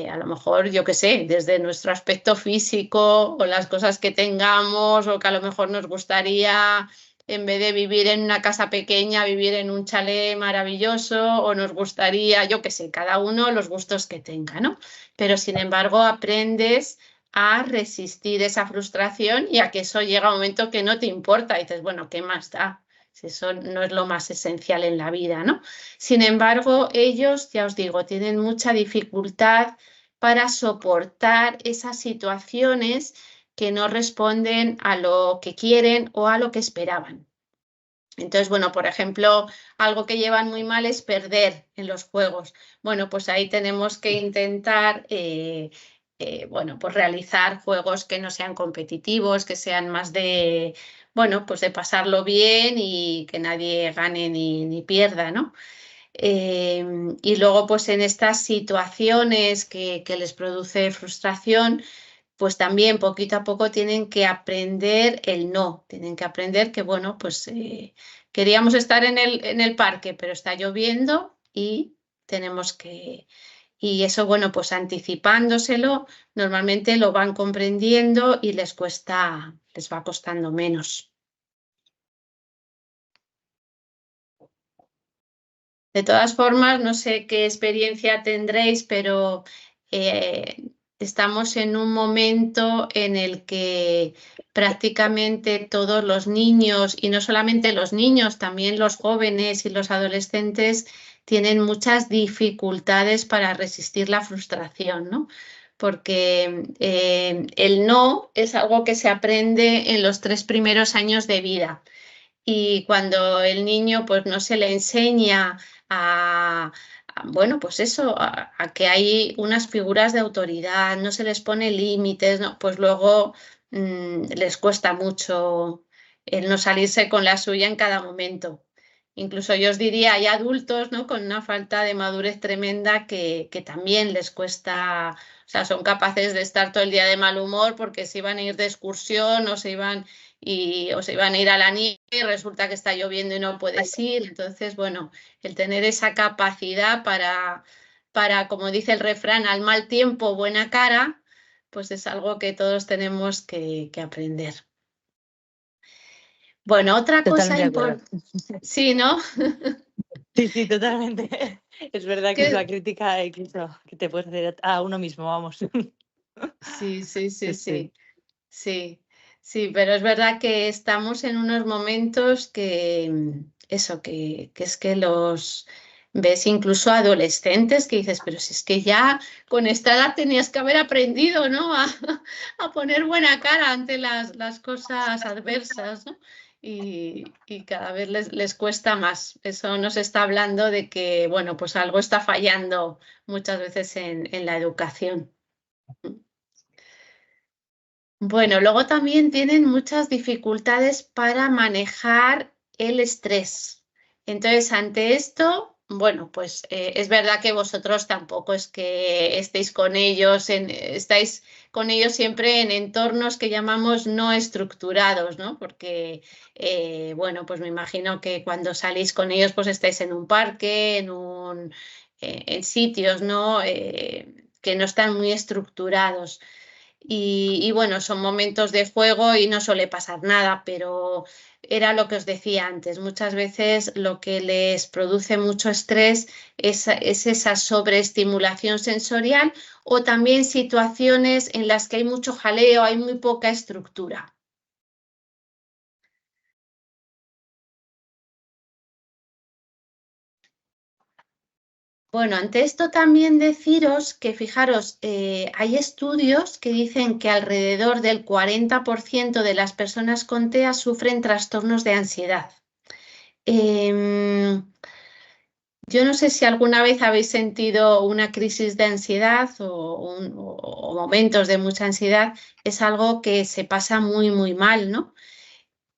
A lo mejor, yo qué sé, desde nuestro aspecto físico o las cosas que tengamos, o que a lo mejor nos gustaría, en vez de vivir en una casa pequeña, vivir en un chalet maravilloso, o nos gustaría, yo qué sé, cada uno los gustos que tenga, ¿no? Pero sin embargo aprendes a resistir esa frustración y a que eso llega a un momento que no te importa y dices, bueno, ¿qué más da? Si eso no es lo más esencial en la vida, ¿no? Sin embargo, ellos, ya os digo, tienen mucha dificultad para soportar esas situaciones que no responden a lo que quieren o a lo que esperaban. Entonces, bueno, por ejemplo, algo que llevan muy mal es perder en los juegos. Bueno, pues ahí tenemos que intentar, bueno, pues realizar juegos que no sean competitivos, que sean más de, bueno, pues de pasarlo bien y que nadie gane ni pierda, ¿no? Y luego, pues en estas situaciones que les produce frustración, pues también poquito a poco tienen que aprender el no, tienen que aprender que, bueno, pues queríamos estar en el parque, pero está lloviendo y tenemos que... Y eso, bueno, pues anticipándoselo, normalmente lo van comprendiendo y les cuesta, les va costando menos. De todas formas, no sé qué experiencia tendréis, pero estamos en un momento en el que prácticamente todos los niños, y no solamente los niños, también los jóvenes y los adolescentes, tienen muchas dificultades para resistir la frustración, ¿no? Porque el no es algo que se aprende en los 3 primeros años de vida. Y cuando el niño pues no se le enseña bueno, pues eso, a que hay unas figuras de autoridad, no se les pone límites, ¿no? Pues luego les cuesta mucho el no salirse con la suya en cada momento. Incluso yo os diría, hay adultos, ¿no? Con una falta de madurez tremenda que también les cuesta, o sea, son capaces de estar todo el día de mal humor porque se iban a ir de excursión o se iban a ir a la nieve y resulta que está lloviendo y no puedes ir. Entonces, bueno, el tener esa capacidad para, como dice el refrán, al mal tiempo, buena cara, pues es algo que todos tenemos que aprender. Bueno, otra cosa Totalmente de acuerdo. importante, sí, ¿no? Sí, sí, totalmente. Es verdad que es Que- la crítica incluso que te puedes hacer a uno mismo, vamos. Sí, sí, sí, Sí, sí. sí, sí, sí, pero es verdad que estamos en unos momentos eso, que es que los ves incluso adolescentes que dices, pero si es que ya con esta edad tenías que haber aprendido, ¿no? A poner buena cara ante las cosas adversas, ¿no? Y cada vez les cuesta más. Eso nos está hablando de que, bueno, pues algo está fallando muchas veces en la educación. Bueno, luego también tienen muchas dificultades para manejar el estrés. Entonces, ante esto, bueno, pues es verdad que vosotros tampoco es que estéis con ellos, estáis con ellos siempre en entornos que llamamos no estructurados, ¿no? Porque, bueno, pues me imagino que cuando salís con ellos, pues estáis en un parque, en sitios, ¿no? Que no están muy estructurados. Y bueno, son momentos de juego y no suele pasar nada, pero era lo que os decía antes. Muchas veces lo que les produce mucho estrés es esa sobreestimulación sensorial o también situaciones en las que hay mucho jaleo, hay muy poca estructura. Bueno, ante esto también deciros que, fijaros, hay estudios que dicen que alrededor del 40% de las personas con TEA sufren trastornos de ansiedad. Yo no sé si alguna vez habéis sentido una crisis de ansiedad o momentos de mucha ansiedad. Es algo que se pasa muy, muy mal, ¿no?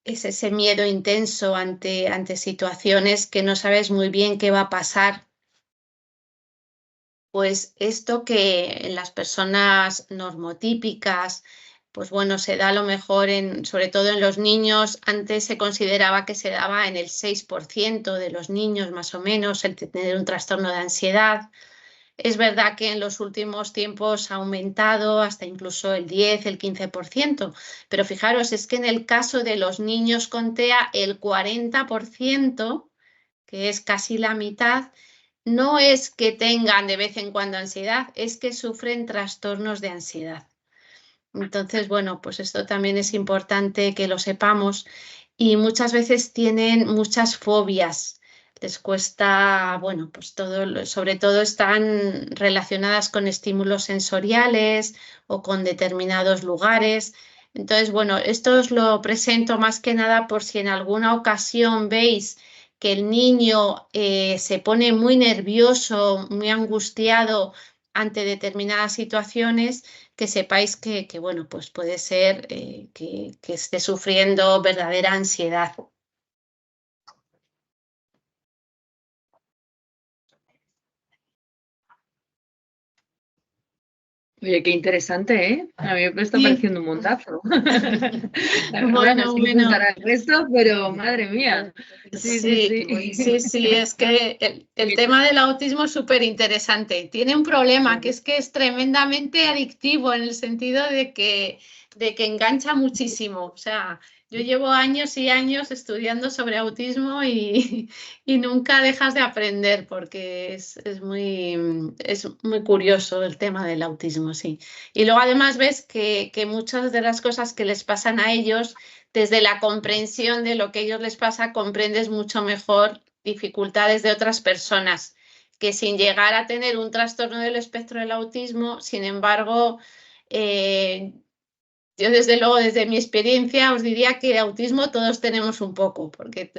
Es ese miedo intenso ante situaciones que no sabes muy bien qué va a pasar. Pues esto que en las personas normotípicas, pues bueno, se da a lo mejor sobre todo en los niños, antes se consideraba que se daba en el 6% de los niños más o menos el tener un trastorno de ansiedad. Es verdad que en los últimos tiempos ha aumentado hasta incluso el 10, el 15%, pero fijaros, es que en el caso de los niños con TEA, el 40%, que es casi la mitad, no es que tengan de vez en cuando ansiedad, es que sufren trastornos de ansiedad. Entonces, bueno, pues esto también es importante que lo sepamos y muchas veces tienen muchas fobias. Les cuesta, bueno, pues sobre todo están relacionadas con estímulos sensoriales o con determinados lugares. Entonces, bueno, esto os lo presento más que nada por si en alguna ocasión veis que el niño se pone muy nervioso, muy angustiado ante determinadas situaciones, que sepáis que bueno, pues puede ser que esté sufriendo verdadera ansiedad. Oye, qué interesante, ¿eh? A mí me está Sí. pareciendo un montazo. Ahora no sé qué Bueno. pensará el resto, pero madre mía. Sí, Sí, es que el tema del autismo es súper interesante. Tiene un problema que es tremendamente adictivo en el sentido de que engancha muchísimo. O sea, yo llevo años y años estudiando sobre autismo y nunca dejas de aprender porque es muy curioso el tema del autismo, sí. Y luego además ves que muchas de las cosas que les pasan a ellos desde la comprensión de lo que a ellos les pasa, comprendes mucho mejor dificultades de otras personas, que sin llegar a tener un trastorno del espectro del autismo, sin embargo, yo desde luego, desde mi experiencia, os diría que autismo todos tenemos un poco, porque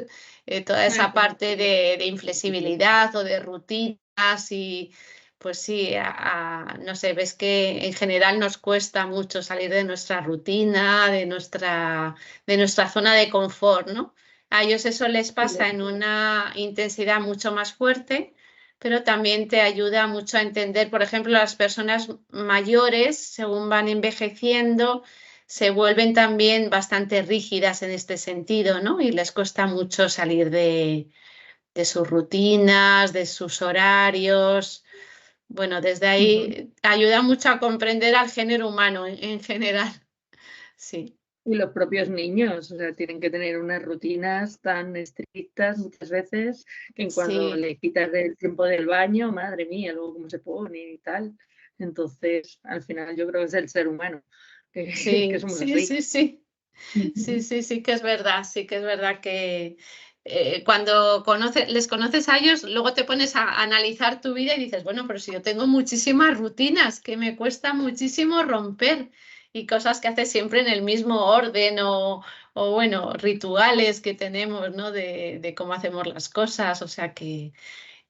toda esa parte de inflexibilidad o de rutinas y pues sí, no sé, ves que en general nos cuesta mucho salir de nuestra rutina, de nuestra zona de confort, ¿no? A ellos eso les pasa en una intensidad mucho más fuerte, pero también te ayuda mucho a entender, por ejemplo, las personas mayores, según van envejeciendo, se vuelven también bastante rígidas en este sentido, ¿no? Y les cuesta mucho salir de sus rutinas, de sus horarios. Bueno, desde ahí ayuda mucho a comprender al género humano en general. Sí. Y los propios niños, o sea, tienen que tener unas rutinas tan estrictas muchas veces que en cuando Sí. le quitas el tiempo del baño, madre mía, luego cómo se pone y tal. Entonces, al final yo creo que es el ser humano, que Sí, somos sí, así. sí. Sí que es verdad, sí que es verdad que cuando les conoces a ellos, luego te pones a analizar tu vida y dices, bueno, pero si yo tengo muchísimas rutinas que me cuesta muchísimo romper y cosas que haces siempre en el mismo orden o bueno, rituales que tenemos, ¿no? De cómo hacemos las cosas, o sea que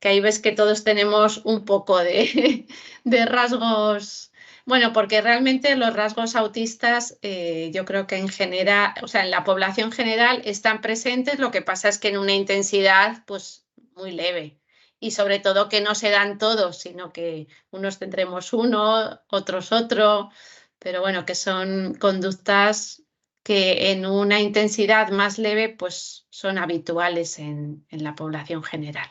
ahí ves que todos tenemos un poco de rasgos. Bueno, porque realmente los rasgos autistas yo creo que en general, o sea, en la población general están presentes, lo que pasa es que en una intensidad pues muy leve y sobre todo que no se dan todos, sino que unos tendremos uno, otros otro, pero bueno, que son conductas que en una intensidad más leve pues son habituales en la población general.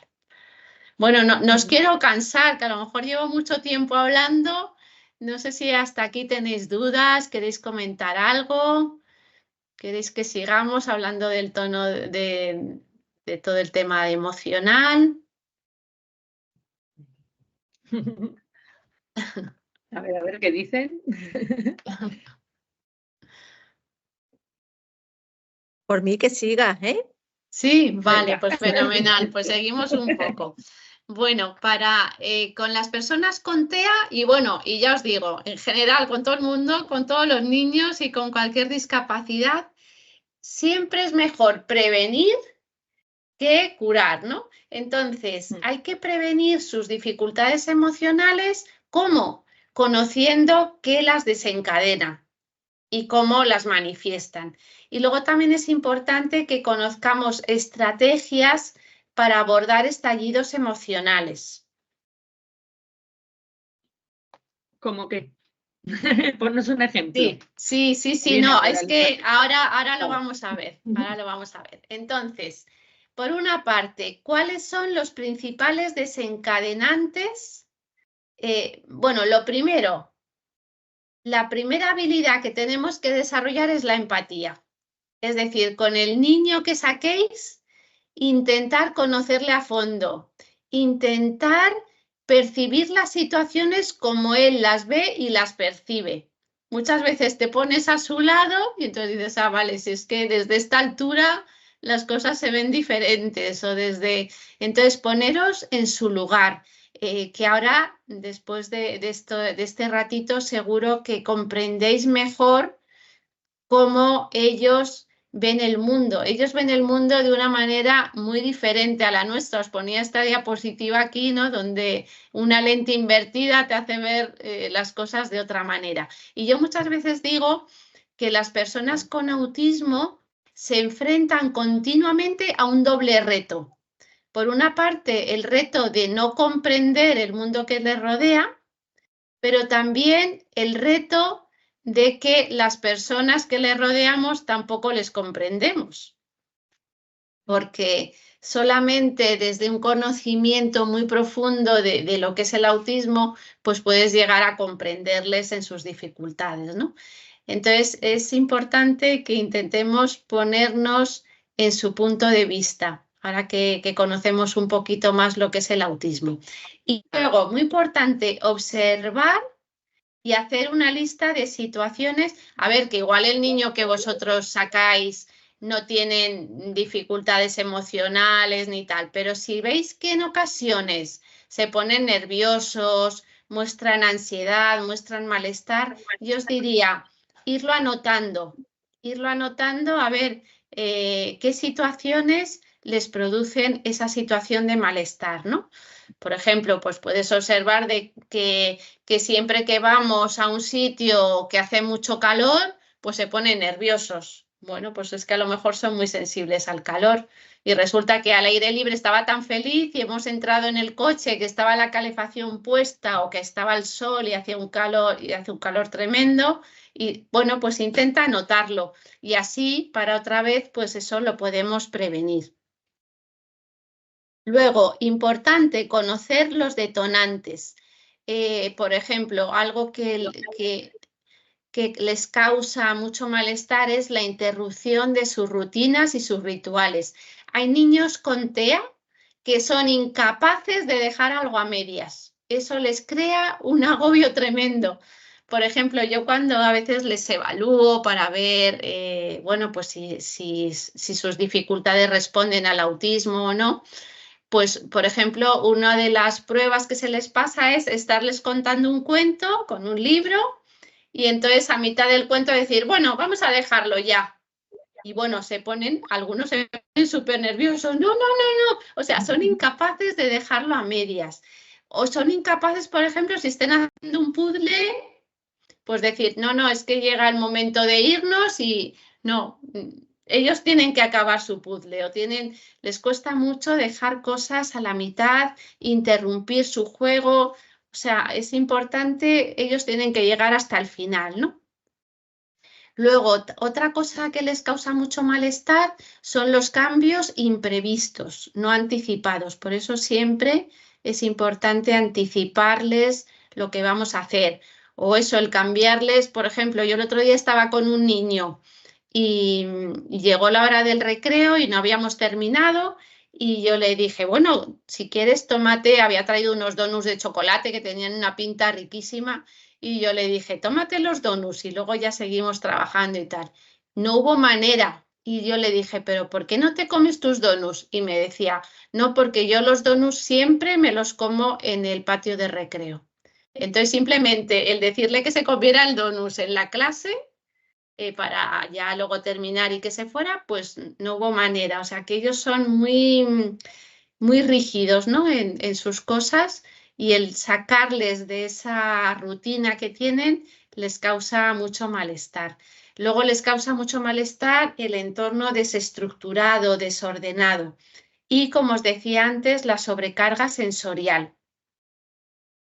Bueno, no os quiero cansar, que a lo mejor llevo mucho tiempo hablando. No sé si hasta aquí tenéis dudas, queréis comentar algo, queréis que sigamos hablando del tono de todo el tema emocional. A ver qué dicen. Por mí que sigas, ¿eh? Sí, vale, Venga. pues fenomenal. Pues seguimos un poco. Bueno, con las personas con TEA y bueno, y ya os digo, en general con todo el mundo, con todos los niños y con cualquier discapacidad, siempre es mejor prevenir que curar, ¿no? Entonces, hay que prevenir sus dificultades emocionales, ¿cómo? Conociendo qué las desencadena y cómo las manifiestan. Y luego también es importante que conozcamos estrategias para abordar estallidos emocionales. ¿Cómo que? Ponnos un ejemplo. Sí, no, es que ahora lo vamos a ver, ahora lo vamos a ver. Entonces, por una parte, ¿cuáles son los principales desencadenantes? Bueno, lo primero, la primera habilidad que tenemos que desarrollar es la empatía. Es decir, con el niño que saquéis, intentar conocerle a fondo, intentar percibir las situaciones como él las ve y las percibe. Muchas veces te pones a su lado y entonces dices, ah, vale, si es que desde esta altura las cosas se ven diferentes o desde... Entonces, poneros en su lugar, que ahora, después de este ratito, seguro que comprendéis mejor cómo ellos ven el mundo. Ellos ven el mundo de una manera muy diferente a la nuestra. Os ponía esta diapositiva aquí, ¿no? Donde una lente invertida te hace ver las cosas de otra manera. Y yo muchas veces digo que las personas con autismo se enfrentan continuamente a un doble reto. Por una parte, el reto de no comprender el mundo que les rodea, pero también el reto de que las personas que les rodeamos tampoco les comprendemos. Porque solamente desde un conocimiento muy profundo de lo que es el autismo, pues puedes llegar a comprenderles en sus dificultades, ¿no? Entonces, es importante que intentemos ponernos en su punto de vista, ahora que conocemos un poquito más lo que es el autismo. Y luego, muy importante, observar y hacer una lista de situaciones. A ver, que igual el niño que vosotros sacáis no tienen dificultades emocionales ni tal, pero si veis que en ocasiones se ponen nerviosos, muestran ansiedad, muestran malestar, yo os diría irlo anotando a ver qué situaciones les producen esa situación de malestar, ¿no? Por ejemplo, pues puedes observar que siempre que vamos a un sitio que hace mucho calor, pues se ponen nerviosos. Bueno, pues es que a lo mejor son muy sensibles al calor y resulta que al aire libre estaba tan feliz y hemos entrado en el coche que estaba la calefacción puesta o que estaba el sol y hacía un calor tremendo y bueno, pues intenta notarlo y así para otra vez pues eso lo podemos prevenir. Luego, importante conocer los detonantes. Por ejemplo, algo que les causa mucho malestar es la interrupción de sus rutinas y sus rituales. Hay niños con TEA que son incapaces de dejar algo a medias. Eso les crea un agobio tremendo. Por ejemplo, yo cuando a veces les evalúo para ver, bueno, pues si sus dificultades responden al autismo o no, pues, por ejemplo, una de las pruebas que se les pasa es estarles contando un cuento con un libro y entonces a mitad del cuento decir, bueno, vamos a dejarlo ya. Y bueno, algunos se ponen súper nerviosos, no, o sea, son incapaces de dejarlo a medias. O son incapaces, por ejemplo, si estén haciendo un puzzle, pues decir, no, es que llega el momento de irnos y no, ellos tienen que acabar su puzzle o les cuesta mucho dejar cosas a la mitad, interrumpir su juego, o sea, es importante, ellos tienen que llegar hasta el final, ¿no? Luego, otra cosa que les causa mucho malestar son los cambios imprevistos, no anticipados. Por eso siempre es importante anticiparles lo que vamos a hacer. O eso, el cambiarles, por ejemplo, yo el otro día estaba con un niño y llegó la hora del recreo y no habíamos terminado y yo le dije, bueno, si quieres tómate, había traído unos donuts de chocolate que tenían una pinta riquísima y yo le dije, tómate los donuts y luego ya seguimos trabajando y tal. No hubo manera. Y yo le dije, pero ¿por qué no te comes tus donuts? Y me decía, no, porque yo los donuts siempre me los como en el patio de recreo. Entonces, simplemente el decirle que se comiera el donut en la clase para ya luego terminar y que se fuera, pues no hubo manera. O sea, que ellos son muy, muy rígidos, ¿no? en sus cosas y el sacarles de esa rutina que tienen les causa mucho malestar. Luego les causa mucho malestar el entorno desestructurado, desordenado y, como os decía antes, la sobrecarga sensorial.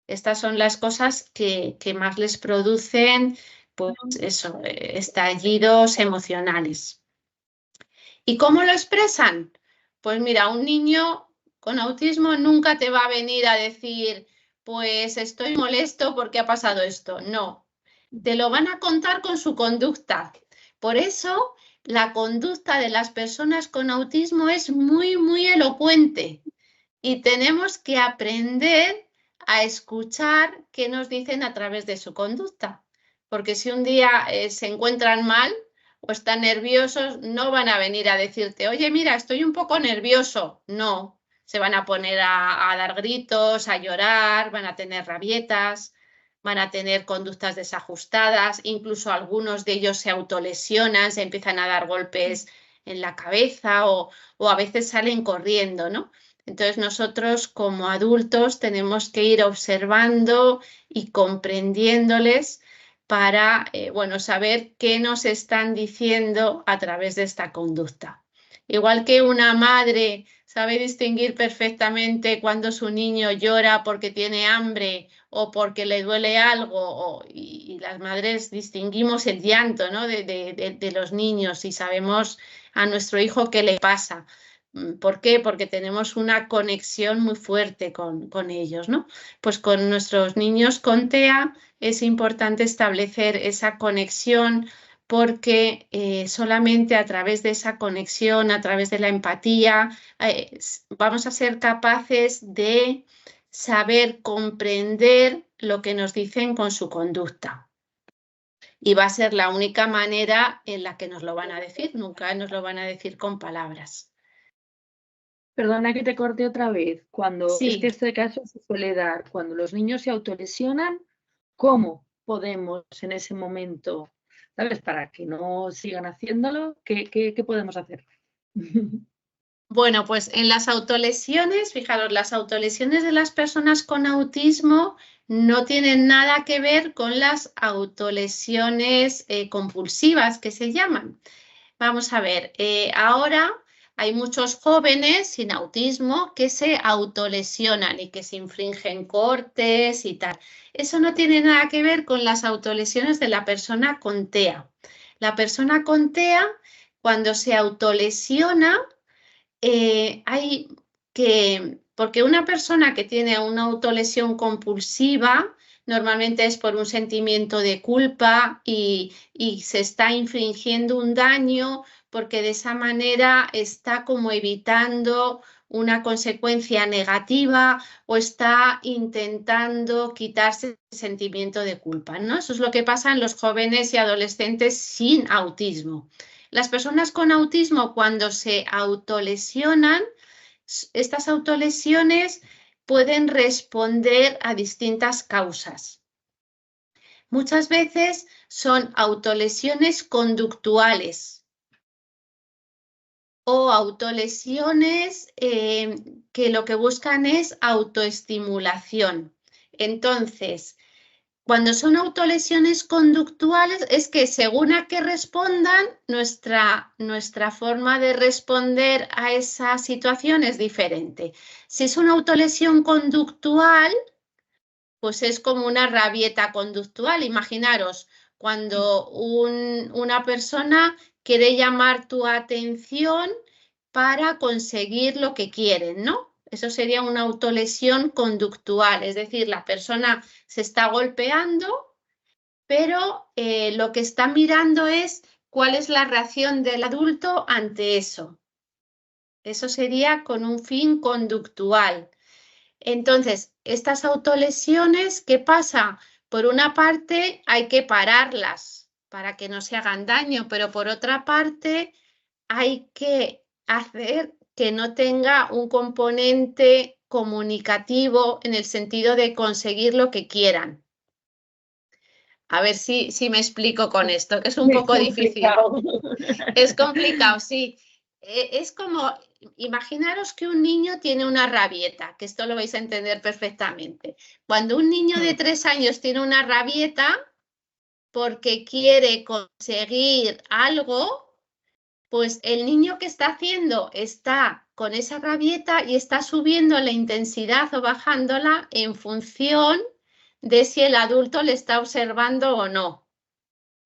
Estas son las cosas que más les producen, pues eso, estallidos emocionales. ¿Y cómo lo expresan? Pues mira, un niño con autismo nunca te va a venir a decir, pues estoy molesto porque ha pasado esto. No, te lo van a contar con su conducta. Por eso, la conducta de las personas con autismo es muy, muy elocuente y tenemos que aprender a escuchar qué nos dicen a través de su conducta. Porque si un día se encuentran mal o están nerviosos, no van a venir a decirte, oye, mira, estoy un poco nervioso. No, se van a poner a dar gritos, a llorar, van a tener rabietas. van a tener conductas desajustadas, incluso algunos de ellos se autolesionan, se empiezan a dar golpes en la cabeza o a veces salen corriendo, ¿no? Entonces nosotros como adultos tenemos que ir observando y comprendiéndoles para bueno, saber qué nos están diciendo a través de esta conducta. Igual que una madre sabe distinguir perfectamente cuando su niño llora porque tiene hambre o porque le duele algo, y las madres distinguimos el llanto, ¿no? de los niños y sabemos a nuestro hijo qué le pasa. ¿Por qué? Porque tenemos una conexión muy fuerte con ellos, ¿no? Pues con nuestros niños con TEA es importante establecer esa conexión porque solamente a través de esa conexión, a través de la empatía, vamos a ser capaces de saber comprender lo que nos dicen con su conducta. Y va a ser la única manera en la que nos lo van a decir, nunca nos lo van a decir con palabras. Perdona que te corte otra vez. Sí. Es que este caso se suele dar cuando los niños se autolesionan, ¿cómo podemos en ese momento, ¿sabes? Para que no sigan haciéndolo, ¿qué podemos hacer? Bueno, pues en las autolesiones, fijaros, las autolesiones de las personas con autismo no tienen nada que ver con las autolesiones compulsivas que se llaman. Vamos a ver, ahora hay muchos jóvenes sin autismo que se autolesionan y que se infringen cortes y tal. Eso no tiene nada que ver con las autolesiones de la persona con TEA. La persona con TEA, cuando se autolesiona, porque una persona que tiene una autolesión compulsiva normalmente es por un sentimiento de culpa y se está infringiendo un daño porque de esa manera está como evitando una consecuencia negativa o está intentando quitarse el sentimiento de culpa, ¿no? Eso es lo que pasa en los jóvenes y adolescentes sin autismo. Las personas con autismo, cuando se autolesionan, estas autolesiones pueden responder a distintas causas. Muchas veces son autolesiones conductuales o autolesiones que lo que buscan es autoestimulación. Entonces, cuando son autolesiones conductuales es que según a qué respondan, nuestra forma de responder a esa situación es diferente. Si es una autolesión conductual, pues es como una rabieta conductual. Imaginaros, cuando una persona quiere llamar tu atención para conseguir lo que quieren, ¿no? Eso sería una autolesión conductual, es decir, la persona se está golpeando, pero lo que está mirando es cuál es la reacción del adulto ante eso. Eso sería con un fin conductual. Entonces, estas autolesiones, ¿qué pasa? Por una parte, hay que pararlas para que no se hagan daño, pero por otra parte, hay que hacer que no tenga un componente comunicativo en el sentido de conseguir lo que quieran. A ver si me explico con esto, que es un poco difícil. Es complicado, sí. Es como, imaginaros que un niño tiene una rabieta, que esto lo vais a entender perfectamente. Cuando un niño de 3 años tiene una rabieta porque quiere conseguir algo, pues el niño que está haciendo está con esa rabieta y está subiendo la intensidad o bajándola en función de si el adulto le está observando o no.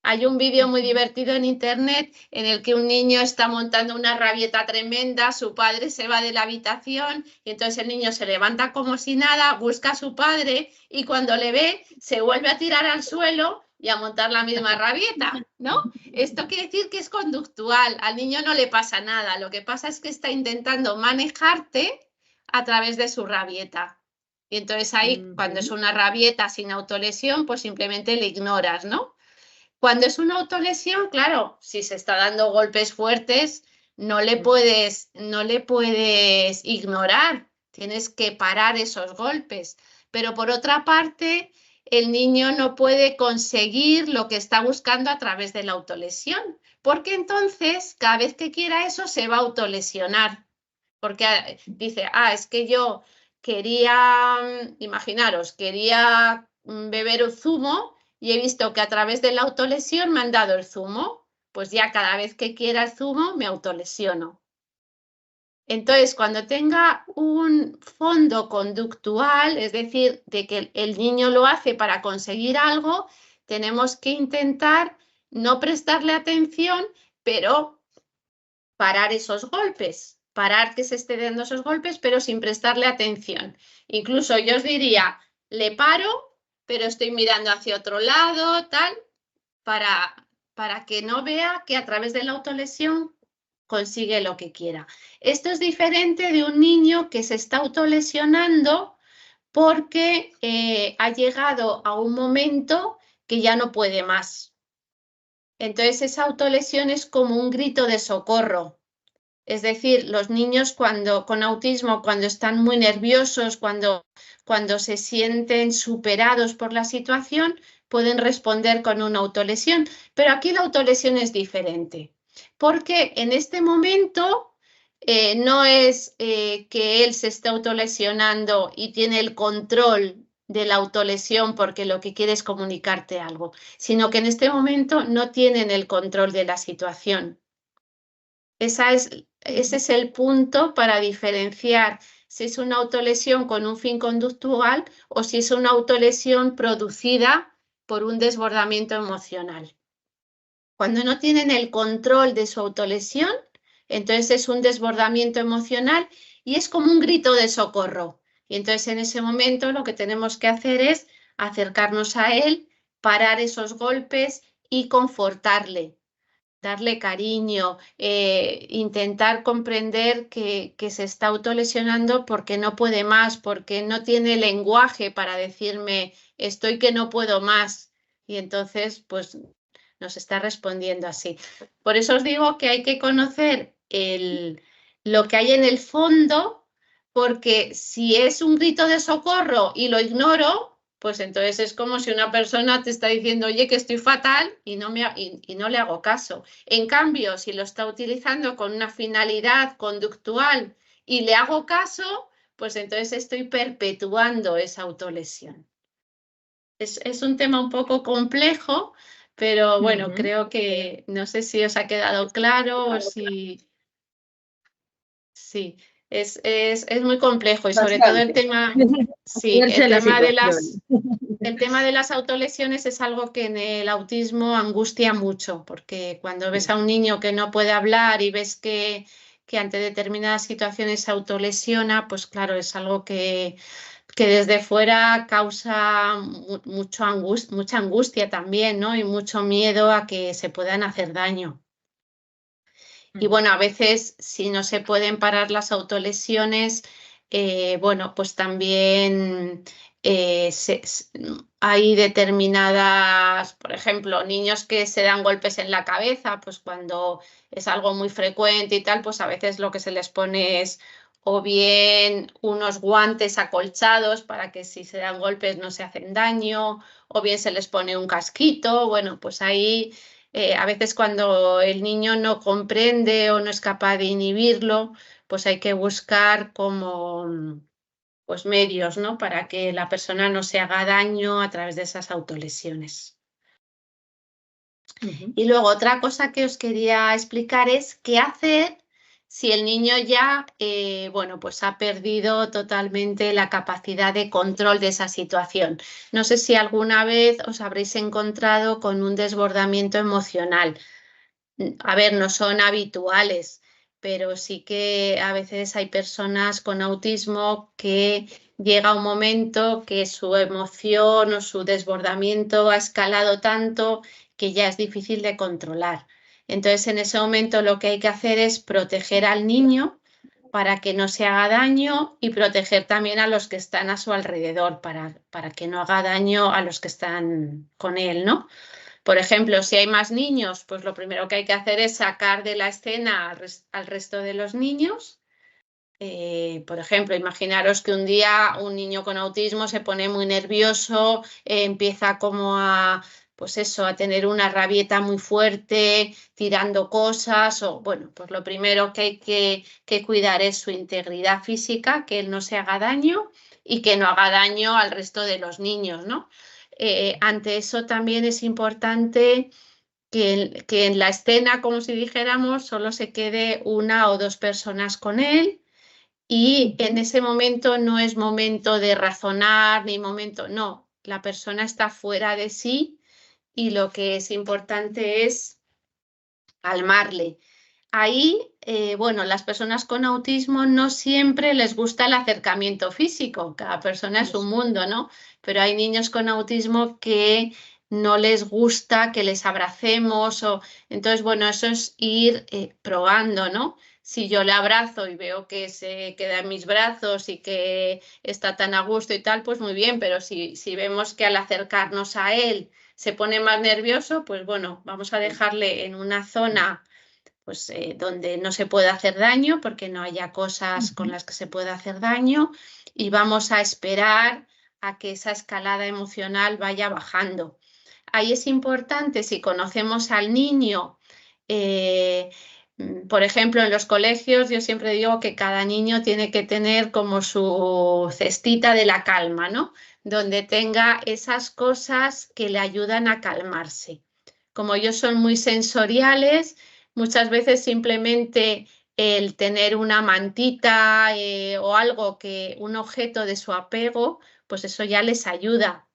Hay un vídeo muy divertido en internet en el que un niño está montando una rabieta tremenda, su padre se va de la habitación y entonces el niño se levanta como si nada, busca a su padre y cuando le ve se vuelve a tirar al suelo y a montar la misma rabieta, ¿no? Esto quiere decir que es conductual, al niño no le pasa nada, lo que pasa es que está intentando manejarte a través de su rabieta. Y entonces ahí, cuando es una rabieta sin autolesión, pues simplemente le ignoras, ¿no? Cuando es una autolesión, claro, si se está dando golpes fuertes, no le puedes ignorar, tienes que parar esos golpes. Pero por otra parte, el niño no puede conseguir lo que está buscando a través de la autolesión, porque entonces cada vez que quiera eso se va a autolesionar, porque dice, es que yo quería, imaginaros, quería beber un zumo y he visto que a través de la autolesión me han dado el zumo, pues ya cada vez que quiera el zumo me autolesiono. Entonces, cuando tenga un fondo conductual, es decir, de que el niño lo hace para conseguir algo, tenemos que intentar no prestarle atención, pero parar esos golpes, parar que se esté dando esos golpes, pero sin prestarle atención. Incluso yo os diría, le paro, pero estoy mirando hacia otro lado, tal, para que no vea que a través de la autolesión consigue lo que quiera. Esto es diferente de un niño que se está autolesionando porque ha llegado a un momento que ya no puede más. Entonces esa autolesión es como un grito de socorro. Es decir, los niños con autismo, cuando están muy nerviosos, cuando se sienten superados por la situación, pueden responder con una autolesión. Pero aquí la autolesión es diferente, porque en este momento no es que él se está autolesionando y tiene el control de la autolesión porque lo que quiere es comunicarte algo, sino que en este momento no tienen el control de la situación. Ese es el punto para diferenciar si es una autolesión con un fin conductual o si es una autolesión producida por un desbordamiento emocional. Cuando no tienen el control de su autolesión, entonces es un desbordamiento emocional y es como un grito de socorro. Y entonces en ese momento lo que tenemos que hacer es acercarnos a él, parar esos golpes y confortarle, darle cariño, intentar comprender que se está autolesionando porque no puede más, porque no tiene lenguaje para decirme estoy que no puedo más. Y entonces, pues nos está respondiendo así. Por eso os digo que hay que conocer lo que hay en el fondo, porque si es un grito de socorro y lo ignoro, pues entonces es como si una persona te está diciendo, oye, que estoy fatal y no le hago caso. En cambio, si lo está utilizando con una finalidad conductual y le hago caso, pues entonces estoy perpetuando esa autolesión. Es un tema un poco complejo, pero bueno, creo que no sé si os ha quedado claro o si... Sí, es muy complejo y sobre todo el tema, sí, el tema de las autolesiones es algo que en el autismo angustia mucho, porque cuando ves a un niño que no puede hablar y ves que ante determinadas situaciones se autolesiona, pues claro, es algo que desde fuera causa mucha angustia también, ¿no? Y mucho miedo a que se puedan hacer daño. Y bueno, a veces si no se pueden parar las autolesiones, bueno, pues también hay determinadas, por ejemplo, niños que se dan golpes en la cabeza, pues cuando es algo muy frecuente y tal, pues a veces lo que se les pone es o bien unos guantes acolchados para que si se dan golpes no se hacen daño, o bien se les pone un casquito, bueno, pues ahí a veces cuando el niño no comprende o no es capaz de inhibirlo, pues hay que buscar como pues medios, ¿no? Para que la persona no se haga daño a través de esas autolesiones. Y luego otra cosa que os quería explicar es qué hacer si el niño ya, bueno, pues ha perdido totalmente la capacidad de control de esa situación. No sé si alguna vez os habréis encontrado con un desbordamiento emocional. A ver, no son habituales, pero sí que a veces hay personas con autismo que llega un momento que su emoción o su desbordamiento ha escalado tanto que ya es difícil de controlar. Entonces, en ese momento lo que hay que hacer es proteger al niño para que no se haga daño y proteger también a los que están a su alrededor para que no haga daño a los que están con él, ¿no? Por ejemplo, si hay más niños, pues lo primero que hay que hacer es sacar de la escena al resto de los niños Por ejemplo, imaginaros que un día un niño con autismo se pone muy nervioso, empieza como a, pues eso, a tener una rabieta muy fuerte, tirando cosas, o bueno, pues lo primero que hay que cuidar es su integridad física, que él no se haga daño y que no haga daño al resto de los niños, ¿no? Ante eso también es importante que en la escena, como si dijéramos, solo se quede una o dos personas con él. Y en ese momento no es momento de razonar ni momento, no, la persona está fuera de sí y lo que es importante es calmarle. Ahí, bueno, las personas con autismo no siempre les gusta el acercamiento físico, cada persona es un mundo, ¿no? Pero hay niños con autismo que no les gusta que les abracemos o entonces, bueno, eso es ir probando, ¿no? Si yo le abrazo y veo que se queda en mis brazos y que está tan a gusto y tal, pues muy bien, pero si vemos que al acercarnos a él se pone más nervioso, pues bueno, vamos a dejarle en una zona pues, donde no se puede hacer daño, porque no haya cosas con las que se pueda hacer daño, y vamos a esperar a que esa escalada emocional vaya bajando. Ahí es importante, si conocemos al niño, por ejemplo, en los colegios yo siempre digo que cada niño tiene que tener como su cestita de la calma, ¿no? Donde tenga esas cosas que le ayudan a calmarse. Como ellos son muy sensoriales, muchas veces simplemente el tener una mantita o algo un objeto de su apego, pues eso ya les ayuda.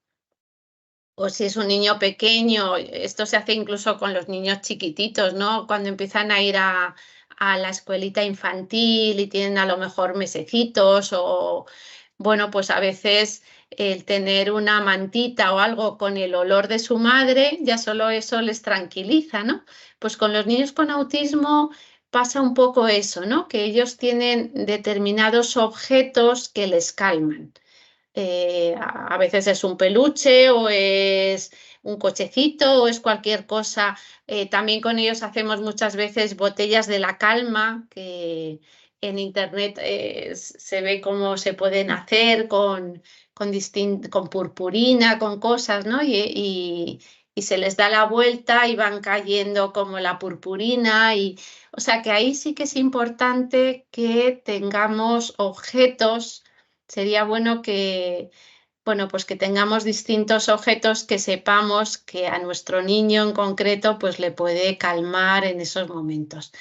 O si es un niño pequeño, esto se hace incluso con los niños chiquititos, ¿no? Cuando empiezan a ir a la escuelita infantil y tienen a lo mejor mesecitos o, bueno, pues a veces el tener una mantita o algo con el olor de su madre, ya solo eso les tranquiliza, ¿no? Pues con los niños con autismo pasa un poco eso, ¿no? Que ellos tienen determinados objetos que les calman. A veces es un peluche o es un cochecito o es cualquier cosa. También con ellos hacemos muchas veces botellas de la calma, que en internet se ve cómo se pueden hacer con purpurina, con cosas, ¿no? Y se les da la vuelta y van cayendo como la purpurina. O sea que ahí sí que es importante que tengamos objetos. Sería bueno que, bueno, pues que tengamos distintos objetos que sepamos que a nuestro niño en concreto pues le puede calmar en esos momentos.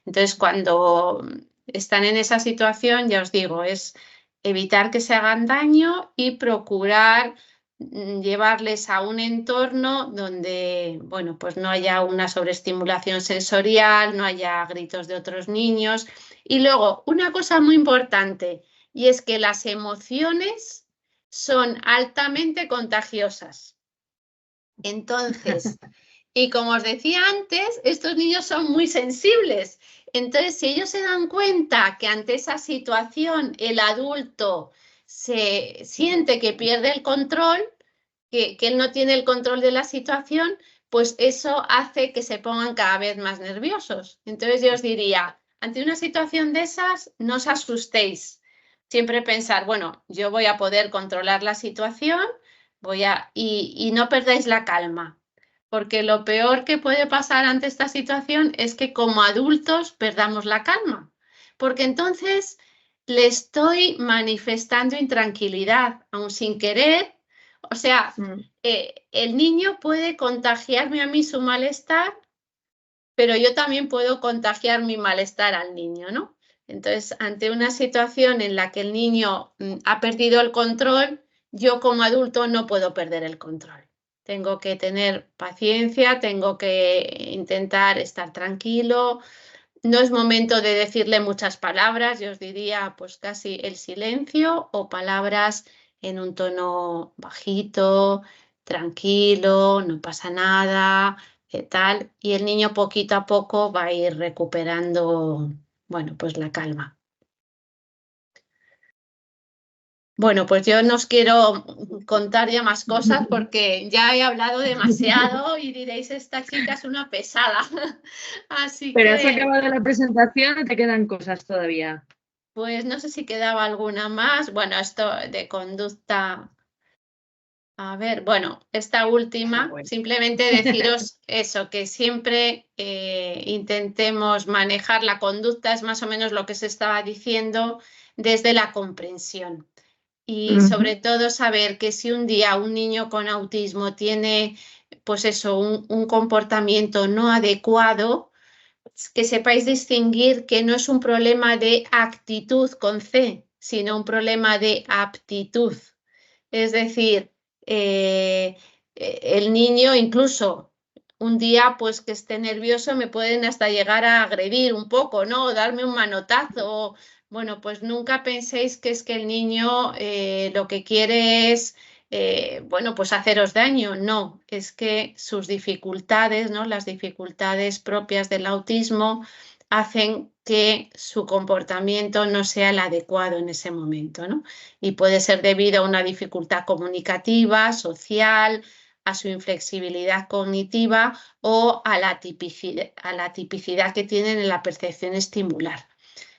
Entonces, cuando están en esa situación, ya os digo, es evitar que se hagan daño y procurar llevarles a un entorno donde, bueno, pues no haya una sobreestimulación sensorial, no haya gritos de otros niños. Y luego, una cosa muy importante, y es que las emociones son altamente contagiosas. Entonces, y como os decía antes, estos niños son muy sensibles. Entonces, si ellos se dan cuenta que ante esa situación el adulto se siente que pierde el control, que él no tiene el control de la situación, pues eso hace que se pongan cada vez más nerviosos. Entonces, yo os diría, ante una situación de esas, no os asustéis. Siempre pensar, bueno, yo voy a poder controlar la situación, y no perdáis la calma. Porque lo peor que puede pasar ante esta situación es que como adultos perdamos la calma, porque entonces le estoy manifestando intranquilidad, aun sin querer. O sea, el niño puede contagiarme a mí su malestar, pero yo también puedo contagiar mi malestar al niño, ¿no? Entonces, ante una situación en la que el niño ha perdido el control, yo como adulto no puedo perder el control. Tengo que tener paciencia, tengo que intentar estar tranquilo. No es momento de decirle muchas palabras, yo os diría pues casi el silencio o palabras en un tono bajito, tranquilo, no pasa nada, tal. Y el niño poquito a poco va a ir recuperando, bueno, pues la calma. Bueno, pues yo no os quiero contar ya más cosas porque ya he hablado demasiado y diréis, esta chica es una pesada. Así Pero que... has acabado la presentación o te quedan cosas todavía. Pues no sé si quedaba alguna más. Bueno, esto de conducta. A ver, bueno, esta última, Bueno. simplemente deciros eso, que siempre intentemos manejar la conducta, es más o menos lo que se estaba diciendo, desde la comprensión. Y sobre todo saber que si un día un niño con autismo tiene, pues eso, un comportamiento no adecuado, que sepáis distinguir que no es un problema de actitud con C, sino un problema de aptitud. Es decir, el niño incluso un día pues que esté nervioso me pueden hasta llegar a agredir un poco, ¿no? O darme un manotazo. Bueno, pues nunca penséis que es que el niño lo que quiere es, bueno, pues haceros daño. No, es que sus dificultades, ¿no? Las dificultades propias del autismo hacen que su comportamiento no sea el adecuado en ese momento, ¿no? Y puede ser debido a una dificultad comunicativa, social, a su inflexibilidad cognitiva o a la tipicidad que tienen en la percepción estimular.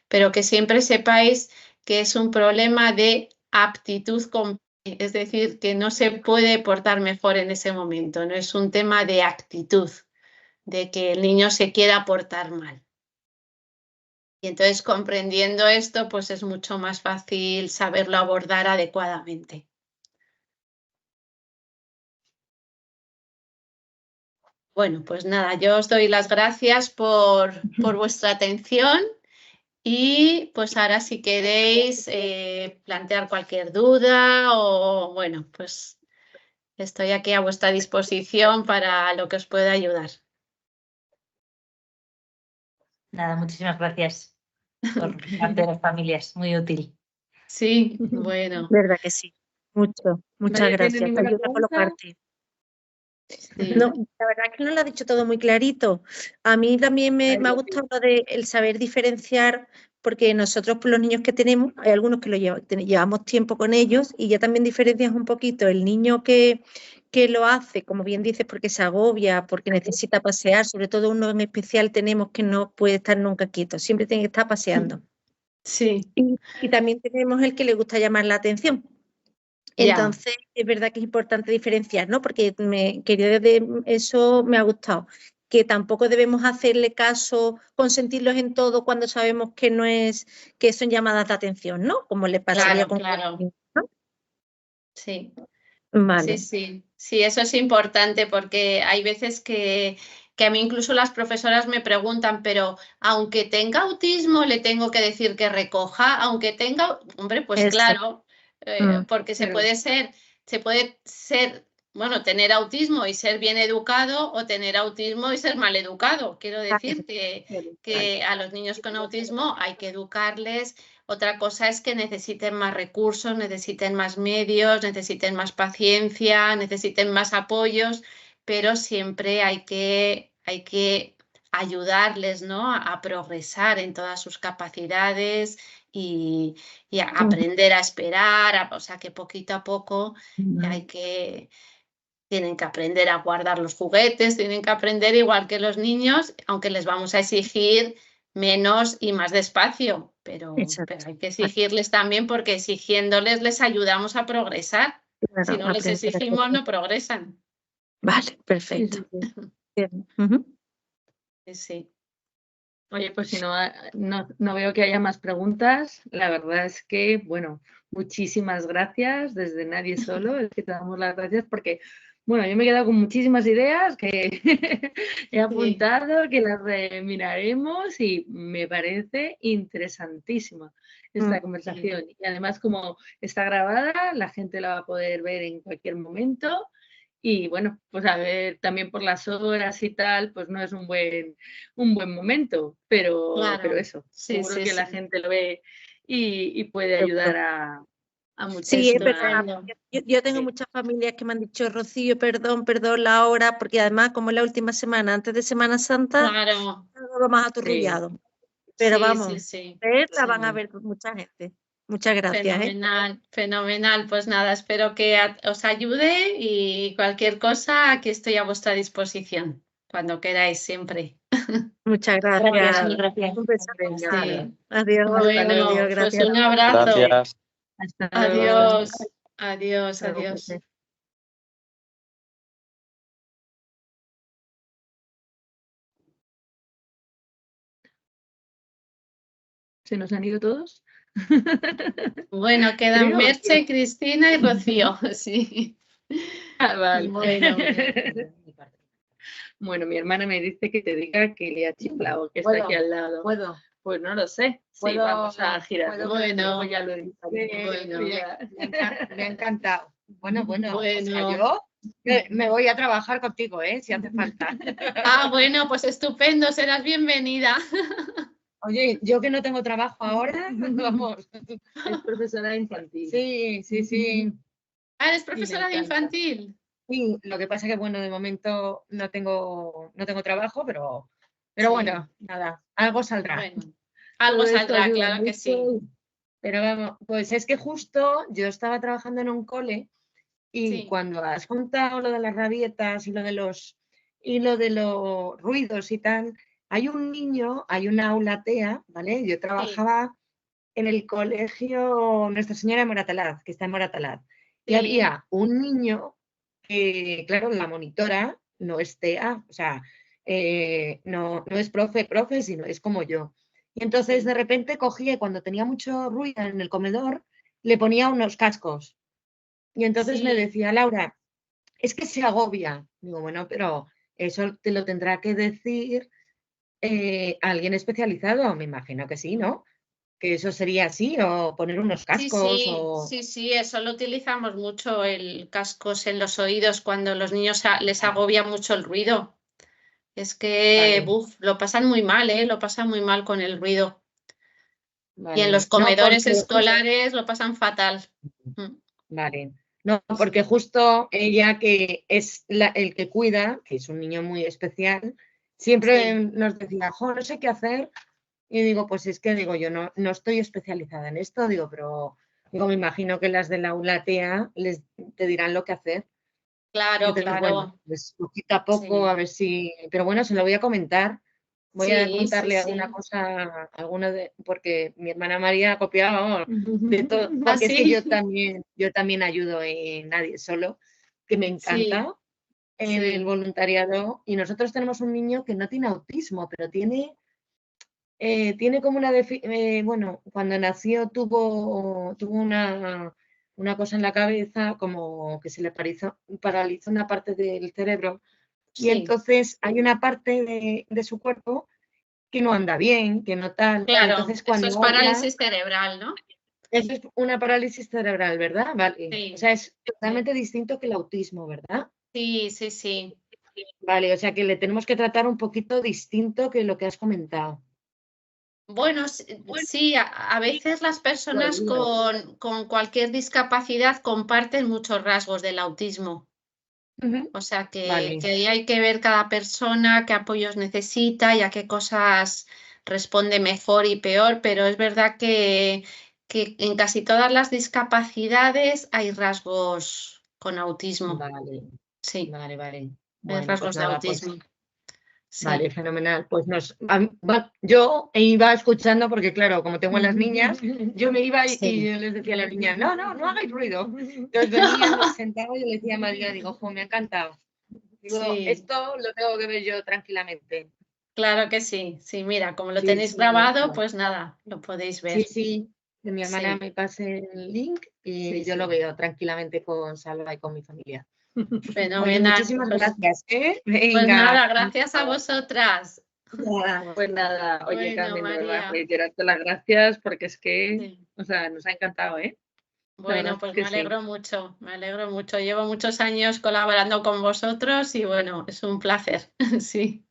Pero que siempre sepáis que es un problema de aptitud con P, es decir, que no se puede portar mejor en ese momento, no es un tema de actitud, de que el niño se quiera portar mal. Y entonces, comprendiendo esto, pues es mucho más fácil saberlo abordar adecuadamente. Bueno, pues nada, yo os doy las gracias por vuestra atención y pues ahora si queréis plantear cualquier duda o bueno, pues estoy aquí a vuestra disposición para lo que os pueda ayudar. Nada, muchísimas gracias por parte de las familias, muy útil. Sí, bueno. Verdad que sí. Muchas ¿Nadie tiene gracias. Te ninguna ayuda a pregunta? colocarte. Sí. No, la verdad es que no lo ha dicho todo muy clarito. A mí también me ha gustado el saber diferenciar, porque nosotros, por los niños que tenemos, hay algunos que llevamos tiempo con ellos y ya también diferencias un poquito el niño que lo hace, como bien dices, porque se agobia, porque necesita pasear, sobre todo uno en especial tenemos que no puede estar nunca quieto, siempre tiene que estar paseando. Sí. Y también tenemos el que le gusta llamar la atención. Entonces, es verdad que es importante diferenciar, ¿no? Porque eso me ha gustado, que tampoco debemos hacerle caso, consentirlos en todo cuando sabemos que no es, que son llamadas de atención, ¿no? Como le pasaría con Claro. ¿no? Sí. Vale. Sí, eso es importante porque hay veces que a mí incluso las profesoras me preguntan, pero aunque tenga autismo, le tengo que decir que recoja, aunque tenga, hombre, pues Eso. claro, porque se puede ser, bueno, tener autismo y ser bien educado o tener autismo y ser mal educado. Quiero decir que a los niños con autismo hay que educarles. Otra cosa es que necesiten más recursos, necesiten más medios, necesiten más paciencia, necesiten más apoyos, pero siempre hay que ayudarles, ¿no? a progresar en todas sus capacidades y a aprender a esperar, o sea que poquito a poco tienen que aprender a guardar los juguetes, tienen que aprender igual que los niños, aunque les vamos a exigir menos y más despacio, pero hay que exigirles también porque exigiéndoles les ayudamos a progresar. Claro, Si no les exigimos, no progresan. Vale, perfecto. Sí. Oye, pues si no veo que haya más preguntas, la verdad es que, bueno, muchísimas gracias desde Nadie Solo, es que te damos las gracias porque, bueno, yo me he quedado con muchísimas ideas que he apuntado, que las miraremos y me parece interesantísima esta conversación. Y además, como está grabada, la gente la va a poder ver en cualquier momento. Y bueno, pues a ver, también por las horas y tal, pues no es un buen momento, pero eso, seguro que la gente lo ve y puede ayudar a muchísimas. Sí, es verdad. Yo tengo muchas familias que me han dicho, Rocío, perdón la hora, porque además, como es la última semana antes de Semana Santa, todo más aturrullado. Pero vamos, la van a ver mucha gente. Muchas gracias. Fenomenal. Pues nada, espero que os ayude y cualquier cosa, aquí estoy a vuestra disposición, cuando queráis siempre. Muchas Gracias, gracias. mil gracias. Un beso. Venga, Sí. Adiós, Bueno, adiós, pues gracias. un abrazo. Gracias. hasta luego. Adiós, adiós, Hasta luego, adiós. Pepe. ¿Se nos han ido todos? Bueno, quedan Creo. Merche, Cristina y Rocío. Sí. Ah, vale. Bueno, Bueno, mi hermana me dice que te diga que le ha chiflado, que está ¿Puedo? aquí al lado. ¿Puedo? Pues no lo sé. Sí, ¿Puedo- vamos a girar. puedo- Bueno. Ya lo he dicho. Bueno. Me ha encantado. Bueno, o sea, Bueno. yo me voy a trabajar contigo, si hace falta. Ah, bueno, pues estupendo, serás bienvenida. Oye, yo que no tengo trabajo ahora, vamos. Es profesora infantil. Sí, sí, sí. Ah, ¿eres profesora de encanta. infantil? Sí, lo que pasa que, bueno, de momento no tengo trabajo, pero Sí. bueno, nada, algo saldrá. Bueno, algo Todo esto saldrá, ayuda claro que sí. mucho. Pero vamos, pues es que justo yo estaba trabajando en un cole y Sí. cuando has contado lo de las rabietas y lo de los ruidos y tal, hay un niño, hay una aula TEA, ¿vale? Yo trabajaba en el colegio Nuestra Señora de Moratalaz, que está en Moratalaz, y Sí. había un niño que, claro, la monitora no es TEA, o sea, no es profe, sino es como yo. Y entonces Sí. de repente cogía y cuando tenía mucho ruido en el comedor, le ponía unos cascos. Y entonces me Sí. decía, Laura, es que se agobia. Digo, bueno, pero eso te lo tendrá que decir alguien especializado, me imagino que sí, ¿no? Que eso sería así, o poner unos cascos, Sí, eso lo utilizamos mucho, el cascos en los oídos cuando los niños les agobia mucho el ruido. Es que Vale. lo pasan muy mal, lo pasan muy mal con el ruido. Vale. Y en los No, comedores porque- escolares lo pasan fatal. Vale. No, porque justo ella, que es el que cuida, que es un niño muy especial, siempre Sí. nos decía, jo, no sé qué hacer. Y digo, pues es que digo, yo no estoy especializada en esto, digo, pero digo, me imagino que las de la aula TEA te dirán lo que hacer. Claro, Entonces, claro. bueno, pues poquito a poco, Sí. a ver si. Pero bueno, se lo voy a comentar. Voy a Sí, contarle sí, alguna sí. cosa, porque mi hermana María ha copiado, vamos, de todo. ¿Ah, Porque es que sí? yo también ayudo en Nadie Solo, que me encanta, en el Sí. voluntariado. Y nosotros tenemos un niño que no tiene autismo, pero tiene como bueno, cuando nació tuvo una cosa en la cabeza, como que se le paralizó una parte del cerebro. Y Sí. entonces hay una parte de su cuerpo que no anda bien, que no tal. Y Claro, entonces eso cuando es habla, parálisis cerebral, ¿no? eso es una parálisis cerebral, ¿verdad? Vale. Sí. O sea, es totalmente distinto que el autismo, ¿verdad? Sí, sí, sí. Vale, o sea que le tenemos que tratar un poquito distinto que lo que has comentado. Bueno, sí, a veces las personas con cualquier discapacidad comparten muchos rasgos del autismo. Ujú. O sea Vale. que ahí hay que ver cada persona qué apoyos necesita y a qué cosas responde mejor y peor, pero es verdad que en casi todas las discapacidades hay rasgos con autismo. Vale, Sí, vale. hay Bueno, rasgos pues de nada, pues autismo. Sí, vale, fenomenal. Pues yo iba escuchando porque, claro, como tengo a las niñas, yo me iba y Sí. yo les decía a las niñas, no hagáis ruido. Entonces venía, me sentaba y yo le decía a María, digo, jo, me ha encantado. Digo, Sí. esto lo tengo que ver yo tranquilamente. Claro que sí. Sí, mira, como lo Sí, tenéis sí, grabado, sí. pues nada, lo podéis ver. Sí, que mi hermana Sí. me pase el link y Sí, yo sí. lo veo tranquilamente con Salva y con mi familia. Oye, Fenomenal. muchísimas gracias, ¿eh? Pues Venga. nada, gracias a vosotras. Pues nada, oye, Bueno, Carmen, de verdad, María. reiterarte las gracias porque es que, Sí. o sea, nos ha encantado, ¿eh? La verdad Bueno, es pues que me sí. alegro mucho, me alegro mucho. Llevo muchos años colaborando con vosotros y bueno, es un placer, sí.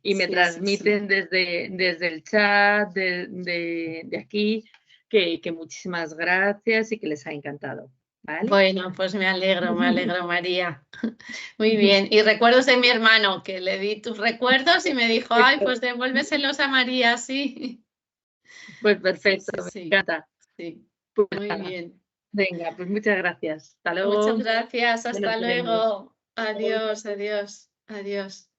Y me Sí, sí, transmiten desde el chat de aquí que muchísimas gracias y que les ha encantado. ¿Vale? Bueno, pues me alegro, María. Muy bien. Y recuerdos de mi hermano, que le di tus recuerdos y me dijo, ay, pues devuélveselos a María, sí. Pues perfecto, Sí. me encanta. Sí, Pues muy nada, bien. venga, pues muchas gracias. Hasta luego. Muchas gracias, hasta Nos vemos. luego. Adiós, adiós, adiós.